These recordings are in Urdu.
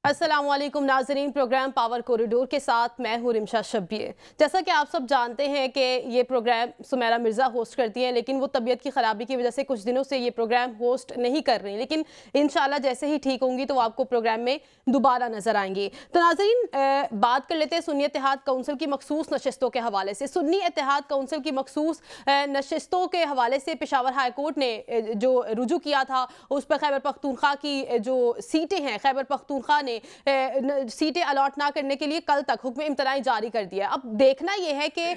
السلام علیکم ناظرین، پروگرام پاور کوریڈور کے ساتھ میں ہوں رمشا شبیر۔ جیسا کہ آپ سب جانتے ہیں کہ یہ پروگرام سمیرہ مرزا ہوسٹ کرتی ہیں، لیکن وہ طبیعت کی خرابی کی وجہ سے کچھ دنوں سے یہ پروگرام ہوسٹ نہیں کر رہی، لیکن انشاءاللہ جیسے ہی ٹھیک ہوں گی تو وہ آپ کو پروگرام میں دوبارہ نظر آئیں گی۔ تو ناظرین، بات کر لیتے ہیں سنی اتحاد کونسل کی مخصوص نشستوں کے حوالے سے۔ سنی اتحاد کونسل کی مخصوص نشستوں کے حوالے سے پشاور ہائی کورٹ نے جو رجوع کیا تھا، اس پر خیبر پختونخوا کی جو سیٹیں ہیں، خیبر پختونخوا نے سیٹیں الاٹ نہ کرنے کے لیے کل تک حکم امتناعی جاری کر دیا۔ اب دیکھنا یہ ہے کہ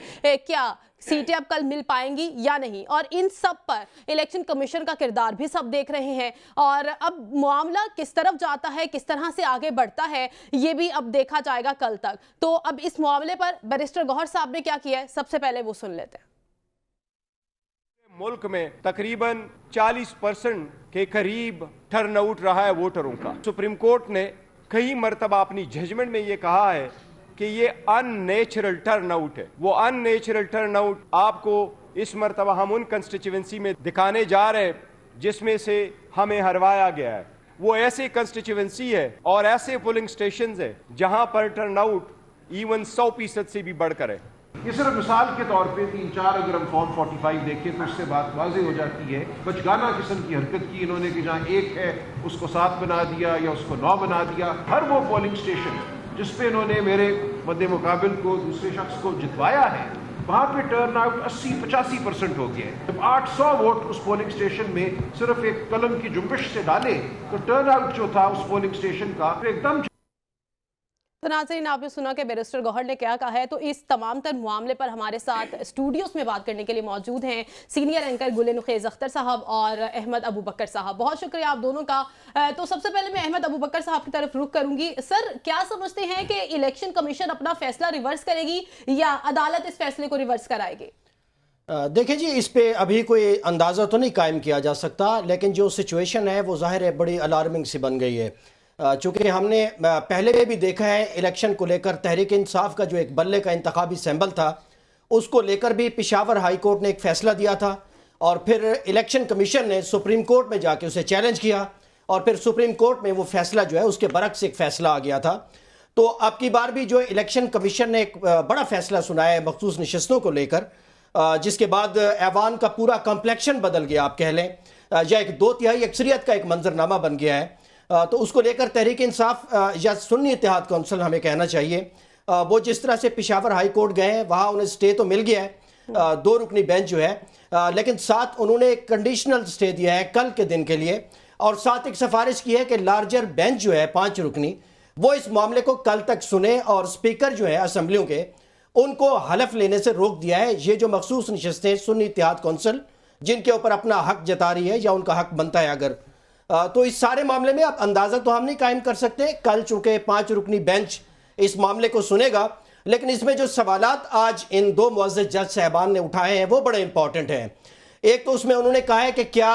کیا سیٹیں اب کل مل پائیں گی یا نہیں، اور ان سب پر الیکشن کمیشن کا کردار بھی سب دیکھ رہے ہیں، اور اب معاملہ کس طرف جاتا ہے، کس طرح سے آگے بڑھتا ہے، یہ بھی اب دیکھا جائے گا کل تک۔ تو اب اس معاملے پر بیرسٹر گوہر صاحب نے کیا کیا ہے، سب سے پہلے وہ سن لیتے ہیں۔ ملک میں تقریباً 40% کے قریب ٹرن آؤٹ رہا ہے ووٹروں کا۔ سپریم کورٹ نے کئی مرتبہ اپنی ججمنٹ میں یہ کہا ہے کہ یہ ان نیچرل ٹرن آؤٹ ہے۔ وہ ان نیچرل ٹرن آؤٹ آپ کو اس مرتبہ ہم ان کنسٹیچوئنسی میں دکھانے جا رہے ہیں جس میں سے ہمیں ہروایا گیا ہے۔ وہ ایسے کنسٹیچوئنسی ہے اور ایسے پولنگ سٹیشنز ہیں جہاں پر ٹرن آؤٹ ایون 100% سے بھی بڑھ کر ہے۔ یہ صرف مثال کے طور پہ 3-4 اگر ہم فارم 45 دیکھیں تو اس سے بات واضح ہو جاتی ہے۔ بچگانہ قسم کی حرکت کی انہوں نے کہ جہاں 1 ہے اس کو 7 بنا دیا یا اس کو 9 بنا دیا۔ ہر وہ پولنگ سٹیشن جس پہ انہوں نے میرے مد مقابل کو دوسرے شخص کو جتوایا ہے، وہاں پہ ٹرن آؤٹ 80-85% ہو گیا ہے۔ جب 800 ووٹ اس پولنگ سٹیشن میں صرف ایک قلم کی جنبش سے ڈالے تو ٹرن آؤٹ جو تھا اس پولنگ سٹیشن کا ایک دم۔ تو ناظرین، آپ نے سنا کہ بیرسٹر گوہر نے کیا کہا ہے، تو اس تمام تر معاملے پر ہمارے ساتھ اسٹوڈیوز میں بات کرنے کے لیے موجود ہیں سینئر اینکر گل نخیز اختر صاحب اور احمد ابو بکر صاحب۔ بہت شکریہ آپ دونوں کا۔ تو سب سے پہلے میں احمد ابو بکر صاحب کی طرف رخ کروں گی۔ سر، کیا سمجھتے ہیں کہ الیکشن کمیشن اپنا فیصلہ ریورس کرے گی یا عدالت اس فیصلے کو ریورس کرائے گی؟ دیکھیں جی، اس پہ ابھی کوئی اندازہ تو نہیں قائم کیا جا سکتا، لیکن جو سچویشن ہے وہ ظاہر ہے بڑی الارمنگ سی بن گئی ہے، چونکہ ہم نے پہلے بھی دیکھا ہے الیکشن کو لے کر تحریک انصاف کا جو ایک بلے کا انتخابی سیمبل تھا، اس کو لے کر بھی پشاور ہائی کورٹ نے ایک فیصلہ دیا تھا، اور پھر الیکشن کمیشن نے سپریم کورٹ میں جا کے اسے چیلنج کیا، اور پھر سپریم کورٹ میں وہ فیصلہ جو ہے اس کے برعکس ایک فیصلہ آ گیا تھا۔ تو اب کی بار بھی جو الیکشن کمیشن نے ایک بڑا فیصلہ سنایا ہے مخصوص نشستوں کو لے کر، جس کے بعد ایوان کا پورا کمپلیکشن بدل گیا، آپ کہہ لیں، یا ایک 2/3 اکثریت کا ایک منظرنامہ بن گیا ہے۔ تو اس کو لے کر تحریک انصاف یا سنی اتحاد کونسل ہمیں کہنا چاہیے، وہ جس طرح سے پشاور ہائی کورٹ گئے ہیں وہاں انہیں سٹے تو مل گیا ہے، 2 رکنی بینچ جو ہے، لیکن ساتھ انہوں نے ایک کنڈیشنل سٹے دیا ہے کل کے دن کے لیے، اور ساتھ ایک سفارش کی ہے کہ لارجر بینچ جو ہے 5 رکنی، وہ اس معاملے کو کل تک سنے، اور سپیکر جو ہے اسمبلیوں کے ان کو حلف لینے سے روک دیا ہے۔ یہ جو مخصوص نشستیں سنی اتحاد کونسل جن کے اوپر اپنا حق جتا رہی ہے یا ان کا حق بنتا ہے اگر، تو اس سارے معاملے میں اب اندازہ تو ہم نہیں قائم کر سکتے۔ کل چونکہ 5 رکنی بینچ اس معاملے کو سنے گا، لیکن اس میں جو سوالات آج ان 2 معزز جج صاحبان نے اٹھائے ہیں وہ بڑے امپورٹنٹ ہیں۔ ایک تو اس میں انہوں نے کہا ہے کہ کیا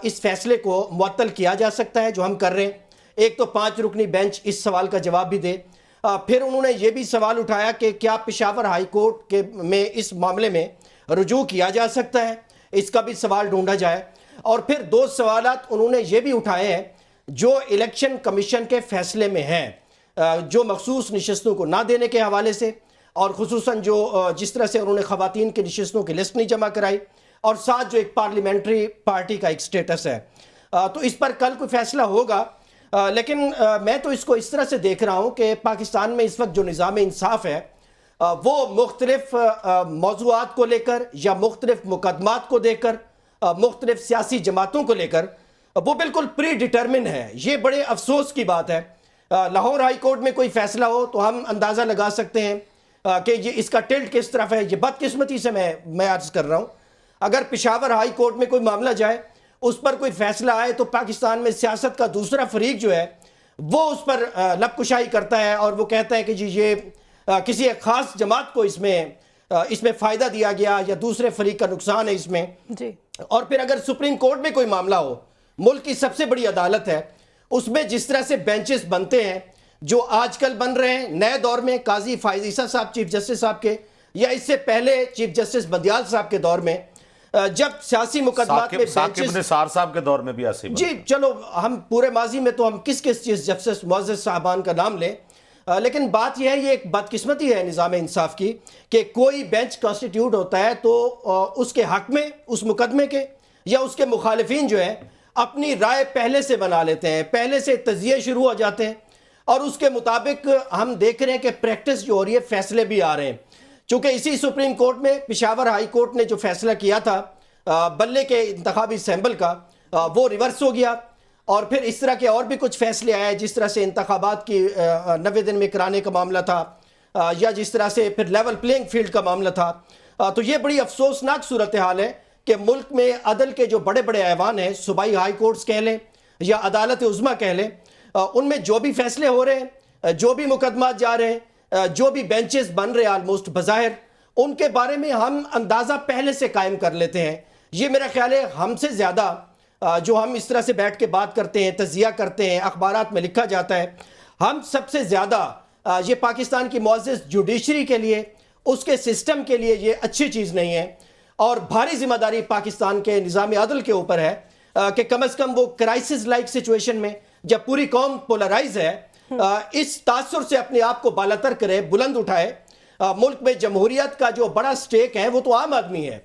اس فیصلے کو معطل کیا جا سکتا ہے جو ہم کر رہے ہیں، ایک تو 5 رکنی بینچ اس سوال کا جواب بھی دے۔ پھر انہوں نے یہ بھی سوال اٹھایا کہ کیا پشاور ہائی کورٹ میں اس معاملے میں رجوع کیا جا سکتا ہے، اس کا بھی سوال ڈھونڈا جائے۔ اور پھر 2 سوالات انہوں نے یہ بھی اٹھائے ہیں جو الیکشن کمیشن کے فیصلے میں ہیں، جو مخصوص نشستوں کو نہ دینے کے حوالے سے، اور خصوصاً جو جس طرح سے انہوں نے خواتین کی نشستوں کی لسٹ نہیں جمع کرائی، اور ساتھ جو ایک پارلیمنٹری پارٹی کا ایک سٹیٹس ہے۔ تو اس پر کل کوئی فیصلہ ہوگا، لیکن میں تو اس کو اس طرح سے دیکھ رہا ہوں کہ پاکستان میں اس وقت جو نظام انصاف ہے وہ مختلف موضوعات کو لے کر یا مختلف مقدمات کو دیکھ کر، مختلف سیاسی جماعتوں کو لے کر وہ بالکل پری ڈیٹرمن ہے۔ یہ بڑے افسوس کی بات ہے۔ لاہور ہائی کورٹ میں کوئی فیصلہ ہو تو ہم اندازہ لگا سکتے ہیں کہ یہ اس کا ٹلٹ کس طرف ہے۔ یہ بدقسمتی سے میں عرض کر رہا ہوں، اگر پشاور ہائی کورٹ میں کوئی معاملہ جائے، اس پر کوئی فیصلہ آئے، تو پاکستان میں سیاست کا دوسرا فریق جو ہے وہ اس پر لب کشائی کرتا ہے، اور وہ کہتا ہے کہ جی یہ کسی ایک خاص جماعت کو اس میں فائدہ دیا گیا یا دوسرے فریق کا نقصان ہے اس میں جی۔ اور پھر اگر سپریم کورٹ میں کوئی معاملہ ہو، ملک کی سب سے بڑی عدالت ہے، اس میں جس طرح سے بینچز بنتے ہیں جو آج کل بن رہے ہیں نئے دور میں، قاضی فائز عیسیٰ صاحب چیف جسٹس صاحب کے، یا اس سے پہلے چیف جسٹس بندیال صاحب کے دور میں، جب سیاسی مقدمات میں ثاقب نثار صاحب کے دور میں بھی ایسے جی چلو ہم پورے ماضی میں تو ہم کس چیز جسٹس معزز صاحبان کا نام لیں، لیکن بات یہ ہے، یہ ایک بدقسمتی ہے نظام انصاف کی کہ کوئی بینچ کانسٹیٹیوٹ ہوتا ہے تو اس کے حق میں اس مقدمے کے یا اس کے مخالفین جو ہے اپنی رائے پہلے سے بنا لیتے ہیں، پہلے سے تجزیے شروع ہو جاتے ہیں، اور اس کے مطابق ہم دیکھ رہے ہیں کہ پریکٹس جو ہو رہی ہے، فیصلے بھی آ رہے ہیں۔ چونکہ اسی سپریم کورٹ میں پشاور ہائی کورٹ نے جو فیصلہ کیا تھا بلے کے انتخابی اسمبل کا، وہ ریورس ہو گیا، اور پھر اس طرح کے اور بھی کچھ فیصلے آئے، جس طرح سے انتخابات کی 90 دن میں کرانے کا معاملہ تھا، یا جس طرح سے پھر لیول پلینگ فیلڈ کا معاملہ تھا۔ تو یہ بڑی افسوسناک صورتحال ہے کہ ملک میں عدل کے جو بڑے بڑے ایوان ہیں، صوبائی ہائی کورٹس کہہ لیں یا عدالت عظمیٰ کہہ لیں، ان میں جو بھی فیصلے ہو رہے ہیں، جو بھی مقدمات جا رہے ہیں، جو بھی بینچز بن رہے ہیں آلموسٹ بظاہر، ان کے بارے میں ہم اندازہ پہلے سے قائم کر لیتے ہیں۔ یہ میرا خیال ہے ہم سے زیادہ جو ہم اس طرح سے بیٹھ کے بات کرتے ہیں، تجزیہ کرتے ہیں، اخبارات میں لکھا جاتا ہے، ہم سب سے زیادہ یہ پاکستان کی معزز جوڈیشری کے لیے، اس کے سسٹم کے لیے یہ اچھی چیز نہیں ہے، اور بھاری ذمہ داری پاکستان کے نظام عدل کے اوپر ہے کہ کم از کم وہ کرائسس لائک سچویشن میں جب پوری قوم پولرائز ہے، اس تاثر سے اپنے آپ کو بالاتر کرے، بلند اٹھائے۔ ملک میں جمہوریت کا جو بڑا سٹیک ہے وہ تو عام آدمی ہے،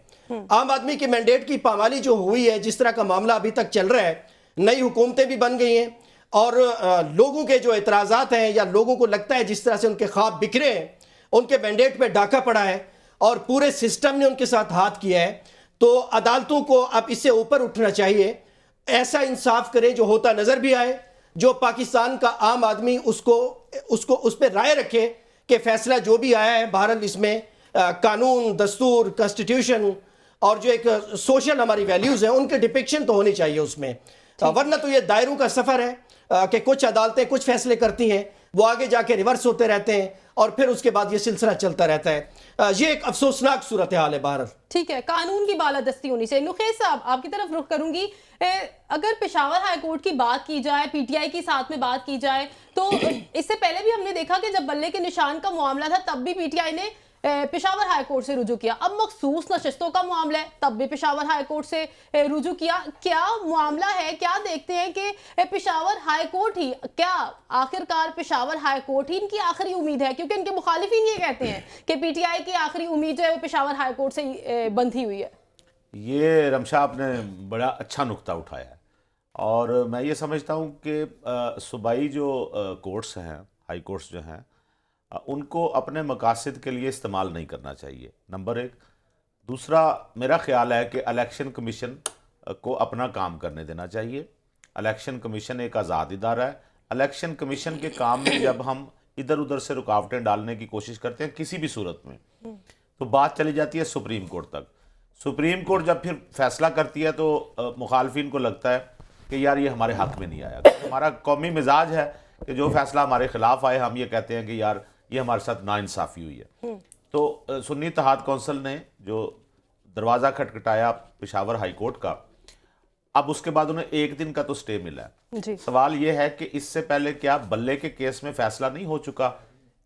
عام آدمی کی مینڈیٹ کی پامالی جو ہوئی ہے، جس طرح کا معاملہ ابھی تک چل رہا ہے، نئی حکومتیں بھی بن گئی ہیں، اور لوگوں کے جو اعتراضات ہیں یا لوگوں کو لگتا ہے جس طرح سے ان کے خواب بکھرے ہیں، ان کے مینڈیٹ پہ ڈاکہ پڑا ہے اور پورے سسٹم نے ان کے ساتھ ہاتھ کیا ہے، تو عدالتوں کو اب اس سے اوپر اٹھنا چاہیے، ایسا انصاف کرے جو ہوتا نظر بھی آئے، جو پاکستان کا عام آدمی اس پہ رائے رکھے کہ فیصلہ جو بھی آیا ہے بہرحال اس میں قانون، دستور، کانسٹیٹیوشن اور جو ایک سوشل ہماری ویلیوز ہیں ان کے ڈپکشن تو ہونی چاہیے اس میں، ورنہ تو یہ دائروں کا سفر ہے کہ کچھ عدالتیں کچھ فیصلے کرتی ہیں، وہ آگے جا کے ریورس ہوتے رہتے ہیں، اور پھر اس کے بعد یہ سلسلہ چلتا رہتا ہے۔ یہ ایک افسوسناک صورتحال ہے بہرحال۔ ٹھیک ہے، قانون کی بالادستی ہونی چاہیے۔ نخیل صاحب آپ کی طرف رخ کروں گی، اگر پشاور ہائی کورٹ کی بات کی جائے، پی ٹی آئی کی ساتھ میں بات کی جائے، تو اس سے پہلے بھی ہم نے دیکھا کہ جب بلے کے نشان کا معاملہ تھا تب بھی پی ٹی آئی نے پشاور ہائی کورٹ سے رجوع کیا، اب مخصوص نشستوں کا معاملہ ہے تب بھی پشاور ہائی کورٹ سے رجوع کیا۔ کیا معاملہ ہے؟ کیا دیکھتے ہیں کہ پشاور ہائی کورٹ ہی، کیا آخرکار پشاور ہائی کورٹ ہی ان کی آخری امید ہے؟ کیونکہ ان کے مخالفین یہ کہتے ہیں کہ پی ٹی آئی کی آخری امید جو ہے وہ پشاور ہائی کورٹ سے بندھی ہوئی ہے۔ یہ رمشا آپ نے بڑا اچھا نقطہ اٹھایا ہے، اور میں یہ سمجھتا ہوں کہ صوبائی جو کورٹس ہیں، ہائی کورٹس جو ہیں، ان کو اپنے مقاصد کے لیے استعمال نہیں کرنا چاہیے، نمبر ایک۔ دوسرا میرا خیال ہے کہ الیکشن کمیشن کو اپنا کام کرنے دینا چاہیے۔ الیکشن کمیشن ایک آزاد ادارہ ہے، الیکشن کمیشن کے کام میں جب ہم ادھر ادھر سے رکاوٹیں ڈالنے کی کوشش کرتے ہیں کسی بھی صورت میں، تو بات چلی جاتی ہے سپریم کورٹ تک۔ سپریم کورٹ جب پھر فیصلہ کرتی ہے تو مخالفین کو لگتا ہے کہ یار یہ ہمارے حق میں نہیں آیا۔ ہمارا قومی مزاج ہے کہ جو فیصلہ ہمارے خلاف آئے ہم یہ کہتے ہیں کہ یار یہ ہمارے ساتھ ناانصافی ہوئی ہے۔ تو سنی اتحاد کونسل نے جو دروازہ کھٹکھٹایا پشاور ہائی کورٹ کا، اب اس کے بعد انہیں ایک دن کا تو سٹے ملا ہے۔ سوال یہ ہے کہ اس سے پہلے کیا بلے کے کیس میں فیصلہ نہیں ہو چکا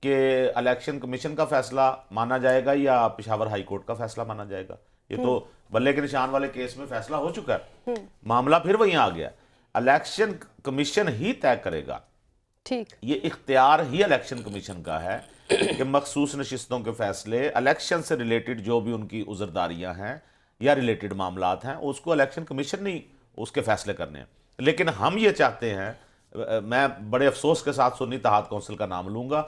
کہ الیکشن کمیشن کا فیصلہ مانا جائے گا یا پشاور ہائی کورٹ کا فیصلہ مانا جائے گا؟ یہ تو بلے کے نشان والے کیس میں فیصلہ ہو چکا ہے، معاملہ پھر وہیں آ گیا۔ الیکشن کمیشن ہی طے کرے گا، یہ اختیار ہی الیکشن کمیشن کا ہے کہ مخصوص نشستوں کے فیصلے، الیکشن سے ریلیٹڈ جو بھی ان کی عذرداریاں ہیں یا ریلیٹڈ معاملات ہیں، اس کو الیکشن کمیشن نہیں اس کے فیصلے کرنے ہیں۔ لیکن ہم یہ چاہتے ہیں، میں بڑے افسوس کے ساتھ سنی اتحاد کونسل کا نام لوں گا،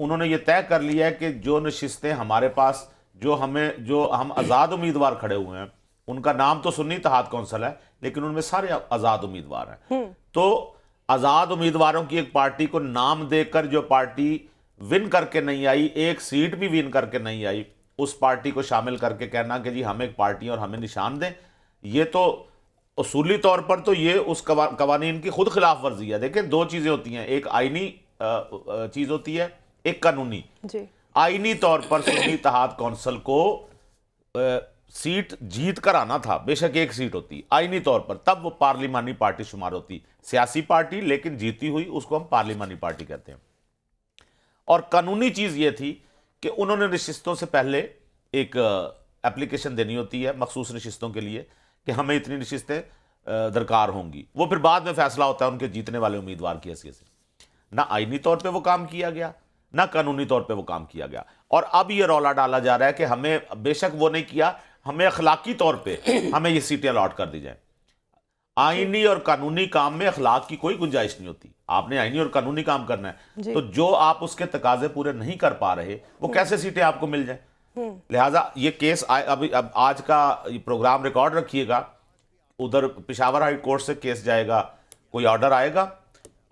انہوں نے یہ طے کر لیا ہے کہ جو نشستیں ہمارے پاس جو ہم آزاد امیدوار کھڑے ہوئے ہیں، ان کا نام تو سنی اتحاد کونسل ہے لیکن ان میں سارے آزاد امیدوار ہیں، تو آزاد امیدواروں کی ایک پارٹی کو نام دے کر جو پارٹی ون کر کے نہیں آئی، ایک سیٹ بھی ون کر کے نہیں آئی، اس پارٹی کو شامل کر کے کہنا کہ جی ہم ایک پارٹی اور ہمیں نشان دیں، یہ تو اصولی طور پر تو یہ اس قوانین کی خود خلاف ورزی ہے۔ دیکھیں دو چیزیں ہوتی ہیں، ایک آئینی چیز ہوتی ہے، ایک قانونی۔ آئینی طور پر سنی اتحاد کونسل کو سیٹ جیت کر آنا تھا، بے شک ایک سیٹ ہوتی، آئینی طور پر تب وہ پارلیمانی پارٹی شمار ہوتی، سیاسی پارٹی لیکن جیتی ہوئی، اس کو ہم پارلیمانی پارٹی کہتے ہیں۔ اور قانونی چیز یہ تھی کہ انہوں نے نشستوں سے پہلے ایک اپلیکیشن دینی ہوتی ہے مخصوص نشستوں کے لیے کہ ہمیں اتنی نشستیں درکار ہوں گی. وہ پھر بعد میں فیصلہ ہوتا ہے ان کے جیتنے والے امیدوار کی حیثیت سے. نہ آئینی طور پہ وہ کام کیا گیا نہ قانونی طور پہ وہ کام کیا گیا. اور اب یہ رولا ڈالا جا رہا ہے کہ ہمیں بے شک وہ نہیں کیا, ہمیں اخلاقی طور پہ ہمیں یہ سیٹیں الاٹ کر دی جائیں. آئینی اور قانونی کام میں اخلاق کی کوئی گنجائش نہیں ہوتی. آپ نے آئینی اور قانونی کام کرنا ہے تو جو آپ اس کے تقاضے پورے نہیں کر پا رہے وہ کیسے سیٹیں آپ کو مل جائیں. لہٰذا یہ کیس اب آج کا پروگرام ریکارڈ رکھیے گا, ادھر پشاور ہائی کورٹ سے کیس جائے گا, کوئی آرڈر آئے گا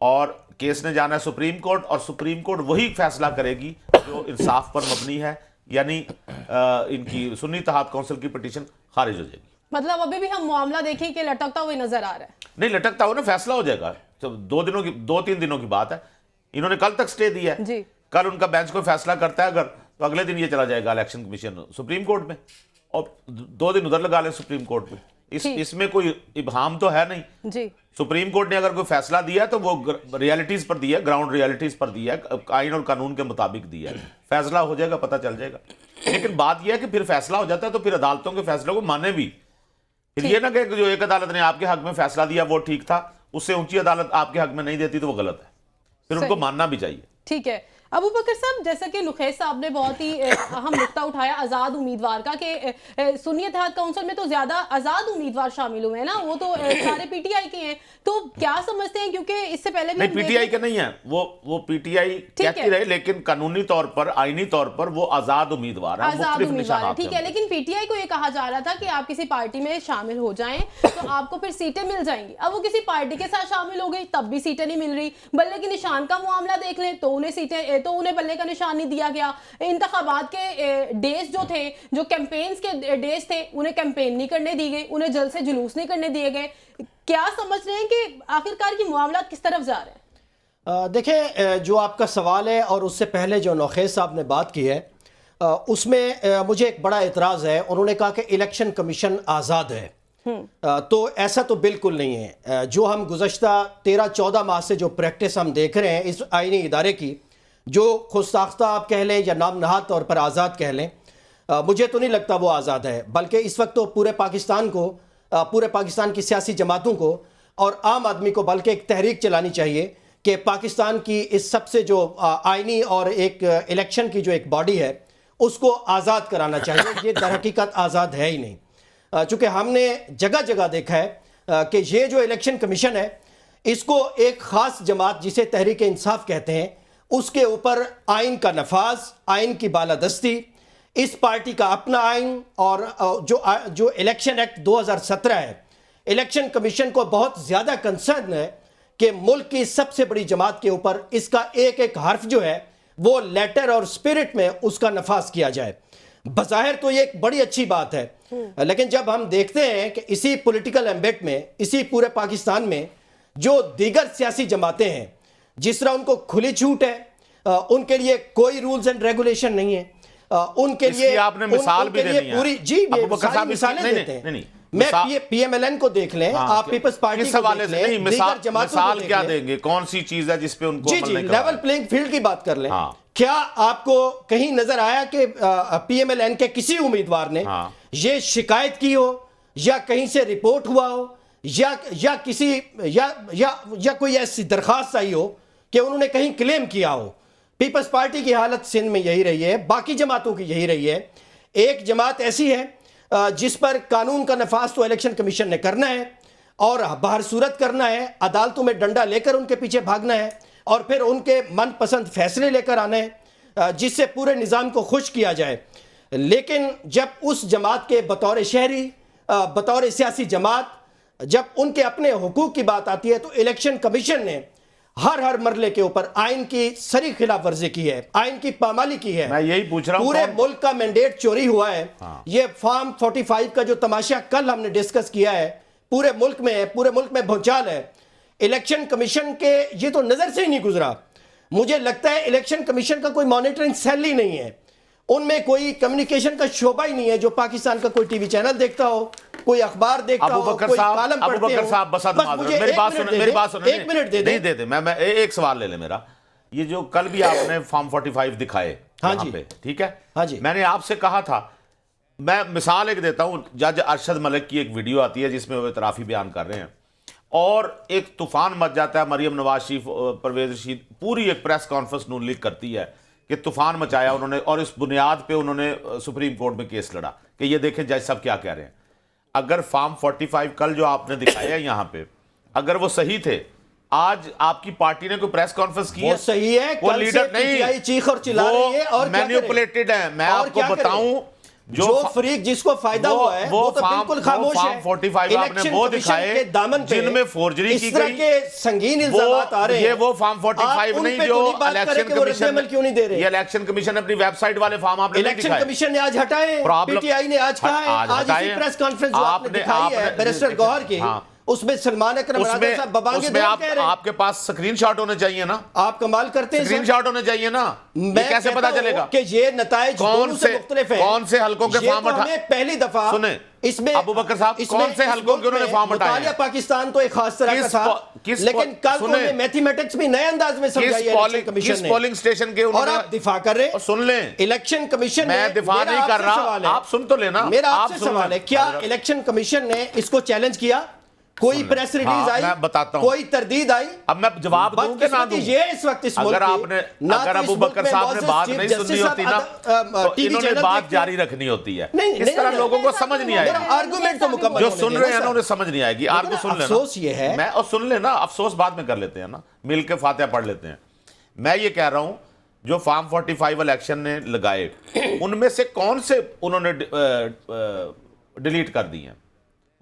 اور کیس نے جانا ہے سپریم کورٹ, اور سپریم کورٹ وہی فیصلہ کرے گی جو انصاف پر مبنی ہے, یعنی ان کی سنی اتحاد کونسل کی پٹیشن خارج ہو جائے گی. مطلب ابھی بھی ہم معاملہ دیکھیں کہ لٹکتا ہوئے نظر آ رہا ہے. نہیں لٹکتا ہوا نا, فیصلہ ہو جائے گا. 2-3 دنوں کی بات ہے. انہوں نے کل تک سٹے دیا ہے جی. کل ان کا بینچ کوئی فیصلہ کرتا ہے اگر تو اگلے دن یہ چلا جائے گا الیکشن کمیشن سپریم کورٹ میں, اور 2 دن ادھر لگا لیں سپریم کورٹ میں. اس میں کوئی ابہام تو ہے نہیں جی. سپریم کورٹ نے اگر کوئی فیصلہ دیا ہے تو وہ ریالٹیز پر دیا ہے, گراؤنڈ ریالٹیز پر دیا ہے, آئین اور قانون کے مطابق دیا ہے. فیصلہ ہو جائے گا, پتہ چل جائے گا. لیکن بات یہ ہے کہ پھر فیصلہ ہو جاتا ہے تو پھر عدالتوں کے فیصلوں کو مانے بھی. پھر یہ نہ کہ جو ایک عدالت نے آپ کے حق میں فیصلہ دیا وہ ٹھیک تھا, اس سے اونچی عدالت آپ کے حق میں نہیں دیتی تو وہ غلط ہے. پھر ان کو ماننا بھی چاہیے. ٹھیک ہے. ابو بکر صاحب, جیسا کہ نخیس صاحب نے بہت ہی اہم نقطہ اٹھایا آزاد امیدوار کا کہ سنی اتحاد کونسل میں تو زیادہ آزاد امیدوار شامل ہوئے ہیں نا, وہ تو سارے پی ٹی آئی کے ہیں. تو کیا سمجھتے ہیں, کیونکہ اس سے پہلے بھی نہیں پی ٹی آئی کے نہیں ہیں, وہ پی ٹی آئی کہتی رہے لیکن قانونی طور پر آئینی طور پر وہ آزاد امیدوار ہیں, مختلف نشانات. ٹھیک ہے, لیکن پی ٹی آئی کو یہ کہا جا رہا تھا کہ آپ کسی پارٹی میں شامل ہو جائیں تو آپ کو پھر سیٹیں مل جائیں گی. اب وہ کسی پارٹی کے ساتھ شامل ہو گئی تب بھی سیٹیں نہیں مل رہی. بلے کی نشان کا معاملہ دیکھ لیں تو انہیں سیٹیں, تو انہیں بلے کا نشان نہیں دیا گیا. انتخابات کے ڈیز جو تھے, جو کیمپینز کے ڈیز تھے, انہیں کیمپین نہیں کرنے دی گئی, انہیں جلد سے جلوس نہیں کرنے دیے گئے. کیا سمجھ رہے ہیں کہ آخرکار کی معاملات کس طرف جا رہے ہیں؟ دیکھیں, جو آپ کا سوال ہے اور اس سے پہلے جو نوخیز صاحب نے بات کی ہے اس میں مجھے ایک بڑا اعتراض ہے. انہوں نے کہا کہ الیکشن کمیشن آزاد ہے, تو ایسا تو بالکل نہیں ہے. جو ہم گزشتہ 13-14 ماہ سے جو پریکٹس ہم دیکھ رہے ہیں اس آئینی ادارے کی, جو خود ساختہ آپ کہہ لیں یا نام نہاد طور پر آزاد کہہ لیں, مجھے تو نہیں لگتا وہ آزاد ہے. بلکہ اس وقت تو پورے پاکستان کو, پورے پاکستان کی سیاسی جماعتوں کو اور عام آدمی کو بلکہ ایک تحریک چلانی چاہیے کہ پاکستان کی اس سب سے جو آئینی اور ایک الیکشن کی جو ایک باڈی ہے اس کو آزاد کرانا چاہیے. یہ در حقیقت آزاد ہے ہی نہیں, چونکہ ہم نے جگہ جگہ دیکھا ہے کہ یہ جو الیکشن کمیشن ہے اس کو ایک خاص جماعت جسے تحریک انصاف کہتے ہیں اس کے اوپر آئین کا نفاذ, آئین کی بالادستی, اس پارٹی کا اپنا آئین, اور جو الیکشن ایکٹ 2017 ہے, الیکشن کمیشن کو بہت زیادہ کنسرن ہے کہ ملک کی سب سے بڑی جماعت کے اوپر اس کا ایک ایک حرف جو ہے وہ لیٹر اور اسپرٹ میں اس کا نفاذ کیا جائے. بظاہر تو یہ ایک بڑی اچھی بات ہے, لیکن جب ہم دیکھتے ہیں کہ اسی پولیٹیکل ایمبٹ میں, اسی پورے پاکستان میں جو دیگر سیاسی جماعتیں ہیں, جس طرح ان کو کھلی چھوٹ ہے, ان کے لیے کوئی رولز اینڈ ریگولیشن نہیں ہے, ان کے لیے آپ نے مثال بھی دینی ہے پوری, جی مثالیں دیتے ہیں. میں پی ایم ایل این کو دیکھ لیں, آپ پیپلز پارٹی کو دیکھ لیں, دیگر جماعتوں کو دیکھ لیں. کیا دیں گے, کون سی چیز ہے جس پہ ان کو جی لیول پلینگ فیلڈ کی بات کر لیں. کیا آپ کو کہیں نظر آیا کہ پی ایم ایل این کے کسی امیدوار نے یہ شکایت کی ہو یا کہیں سے رپورٹ ہوا ہو یا کسی یا کوئی ایسی درخواست آئی ہو کہ انہوں نے کہیں کلیم کیا ہو؟ پیپلز پارٹی کی حالت سندھ میں یہی رہی ہے, باقی جماعتوں کی یہی رہی ہے. ایک جماعت ایسی ہے جس پر قانون کا نفاذ تو الیکشن کمیشن نے کرنا ہے اور بہر صورت کرنا ہے, عدالتوں میں ڈنڈا لے کر ان کے پیچھے بھاگنا ہے اور پھر ان کے من پسند فیصلے لے کر آنا ہے جس سے پورے نظام کو خوش کیا جائے. لیکن جب اس جماعت کے بطور شہری, بطور سیاسی جماعت, جب ان کے اپنے حقوق کی بات آتی ہے تو الیکشن کمیشن نے ہر مرحلے کے اوپر آئین کی سری خلاف ورزی کی ہے, آئین کی پامالی کی ہے. میں یہی پوچھ رہا ہوں, پورے ملک کا مینڈیٹ چوری ہوا ہے. یہ فارم 45 کا جو تماشا کل ہم نے ڈسکس کیا ہے پورے ملک میں ہے, پورے ملک میں بھونچال ہے. الیکشن کمیشن کے یہ تو نظر سے ہی نہیں گزرا. مجھے لگتا ہے الیکشن کمیشن کا کوئی مانیٹرنگ سیل ہی نہیں ہے, ان میں کوئی کمیونیکیشن کا شعبہ ہی نہیں ہے جو پاکستان کا کوئی ٹی وی چینل دیکھتا ہو, کوئی اخبار دیکھتا ہو, کوئی کالم پڑھتے ہو. صاحب بس میری بات سنیں, ایک منٹ دے دیں. میں ایک سوال لے لیں میرا. یہ جو کل بھی آپ نے فارم 45 دکھائے یہاں پہ, ٹھیک ہے, میں نے آپ سے کہا تھا میں مثال ایک دیتا ہوں, جج ارشد ملک کی ایک ویڈیو آتی ہے جس میں وہ اعترافی بیان کر رہے ہیں, اور ایک طوفان مچ جاتا ہے. مریم نواز شریف, پرویز رشید, پوری ایک پریس کانفرنس نون لیگ کرتی ہے کہ طوفان مچایا انہوں نے, اور اس بنیاد پہ انہوں نے سپریم کورٹ میں کیس لڑا کہ یہ دیکھیں جج صاحب کیا کہہ رہے ہیں. اگر فارم 45 کل جو آپ نے دکھایا ہے یہاں پہ, اگر وہ صحیح تھے, آج آپ کی پارٹی نے کوئی پریس کانفرنس کی ہے؟ وہ صحیح ہے, وہ کل لیڈر سے PTI چیخ اور چلا رہی ہے, اور کیا کریں؟ مینیپولیٹڈ ہے. میں اور آپ کو کیا کریں؟ بتاؤں, جو فریق جس کو فائدہ ہوا ہے وہ تو بالکل خاموش ہے. 45 آپ نے وہ دکھائے جن میں فورجری کی اس طرح گئی, کے سنگین الزامات آ رہے ہیں. یہ وہ فارم 45 نہیں جو الیکشن کمیشن, کیوں نہیں دے رہے؟ یہ الیکشن کمیشن اپنی ویب سائٹ والے فارم آپ نے نہیں الیکشن دکھائے. کمیشن نے آج ہٹائے, پی ٹی آئی نے آج کہا ہے, آج اسی پریس کانفرنس جو آپ نے دکھائی ہے بیرسٹر گوہر کی, اس میں سلمان اکرم راجہ صاحب ببانگے دور کہہ رہے ہیں. آپ کے پاس سکرین شاٹ ہونے چاہیے نا, آپ کمال کرتے ہیں, سکرین شاٹ ہونے چاہیے نا. یہ کیسے پتا چلے گا کہ یہ نتائج دونوں سے مختلف ہیں؟ کون سے حلقوں کے فارم ہٹا, ہمیں پہلی دفعہ سنیں اس میں ابو بکر صاحب, کون سے حلقوں کے انہوں نے فارم ہٹائے ہیں؟ مطالعہ پاکستان تو ایک خاص طرح کا تھا, لیکن کل تو نے میتھمیٹکس بھی نئے انداز میں سمجھائی ہے الیکشن کمیشن نے. کس پولنگ سٹیشن کے اور آپ دفاع کر رہے ہیں, سن لیں, الیکشن کمیشن نے, میں دفاع نہیں کر رہا, آپ سن تو لینا. میرا آپ سے سوال ہے, کیا الیکشن کمیشن نے اس کو چیلنج کیا؟ کوئی پریس ریلیز آئی؟ میں بتاتا ہوں, کوئی تردید آئی؟ اب میں جواب دوں کہ نہ دوں؟ یہ اس وقت اس ملک اگر آپ نے, اگر ابو بکر صاحب نے بات نہیں سننی ہوتی نا تو انہوں نے بات جاری رکھنی ہوتی ہے. اس طرح لوگوں کو سمجھ نہیں آئے گی, آرگومنٹ تو مکمل جو سن رہے ہیں نا انہیں سمجھ نہیں آئے گی. آرگو سن لینا, افسوس یہ ہے, میں اور سن لینا, افسوس بعد میں کر لیتے ہیں نا, مل کے فاتحہ پڑھ لیتے ہیں. میں یہ کہہ رہا ہوں جو فارم 45 الیکشن نے لگائے ان میں سے کون سے انہوں نے ڈیلیٹ کر دی ہیں؟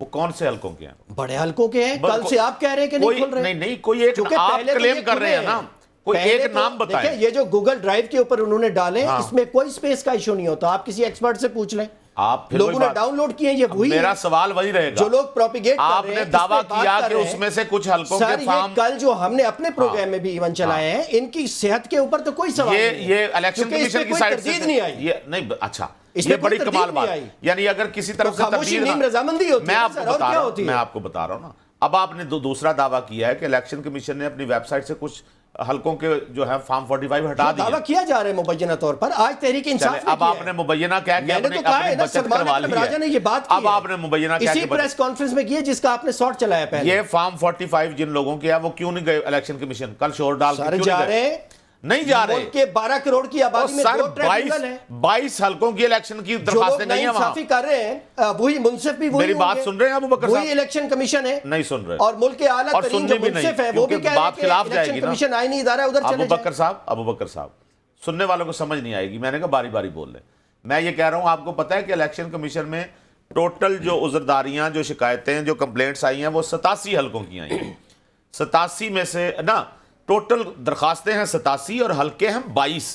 وہ کون سے حلقوں کے ہیں؟ بڑے حلقوں کے ہیں. کل سے آپ کہہ رہے ہیں کہ نہیں کھل رہے. نہیں, کوئی ایک آپ کلیم کر رہے ہیں نا, کوئی ایک نام بتائیں. یہ جو گوگل ڈرائیو کے اوپر انہوں نے ڈالے, اس میں کوئی سپیس کا ایشو نہیں ہوتا. آپ کسی ایکسپرٹ سے پوچھ لیں, آپ لوگوں نے ڈاؤن لوڈ کیے, یہ وہی میرا سوال وہی رہے گا جو لوگ پروپیگیٹ کر آپ رہے نے ہیں. دعویٰ کیا کہ اس میں سے کچھ حلقوں کے فارم, کل جو ہم نے اپنے پروگرام میں بھی ایون چلائے ہیں, ان کی صحت کے اوپر تو کوئی سوال نہیں. یہ الیکشن کمیشن کی سائٹ سے نہیں آئی, یہ نہیں. اچھا, یہ بڑی کمال بات, یعنی اگر کسی طرف سے تبدیل, میں آپ کو بتا رہا ہوں نا. اب آپ نے دوسرا دعویٰ کیا ہے کہ الیکشن کمیشن نے اپنی ویب سائٹ سے کچھ حلقوں کے جو ہے فارم 45 ہٹا دیا. دعویٰ کیا جا رہا ہے مبینہ طور پر, آج تحریک انصاف نے اب آپ نے مبینہ کہہ کے اپنی بچت کروا لی ہے. اب آپ نے مبینہ کہہ کے اسی پریس کانفرنس میں کی ہے جس کا آپ نے سارٹ چلایا پہلے. یہ فارم 45 جن لوگوں کے ہیں وہ کیوں نہیں گئے الیکشن کمیشن؟ کل شور ڈال کے کیوں نہیں گئے؟ نہیں جا رہے. ملک کے 12 کروڑ کی آبادی میں 2 ٹریبیونل ہیں, 22 حلقوں کی الیکشن کی درخواستیں نہیں ہیں وہاں. انصافی کر رہے ہیں, وہی منصف بھی وہی میری بات سن رہے ہیں ابو بکر صاحب؟ وہی الیکشن کمیشن ہے, نہیں سن رہے. اور ملک کے اعلیٰ ترین جو منصف ہے وہ بھی کہہ رہے ہیں کہ الیکشن کمیشن آئینی ادارہ ہے, ادھر چلے جائیں. ابو بکر صاحب, سننے والوں کو سمجھ نہیں آئے گی, میں نے کہا باری باری بول لیں. میں یہ کہہ رہا ہوں, آپ کو پتا ہے کہ الیکشن کمیشن میں ٹوٹل جو عذرداریاں, جو شکایتیں, جو کمپلینٹس آئی ہیں وہ 87 حلقوں کی آئی ہیں. 87 میں سے نا ٹوٹل درخواستیں ہیں 87 اور حلقے ہیں 22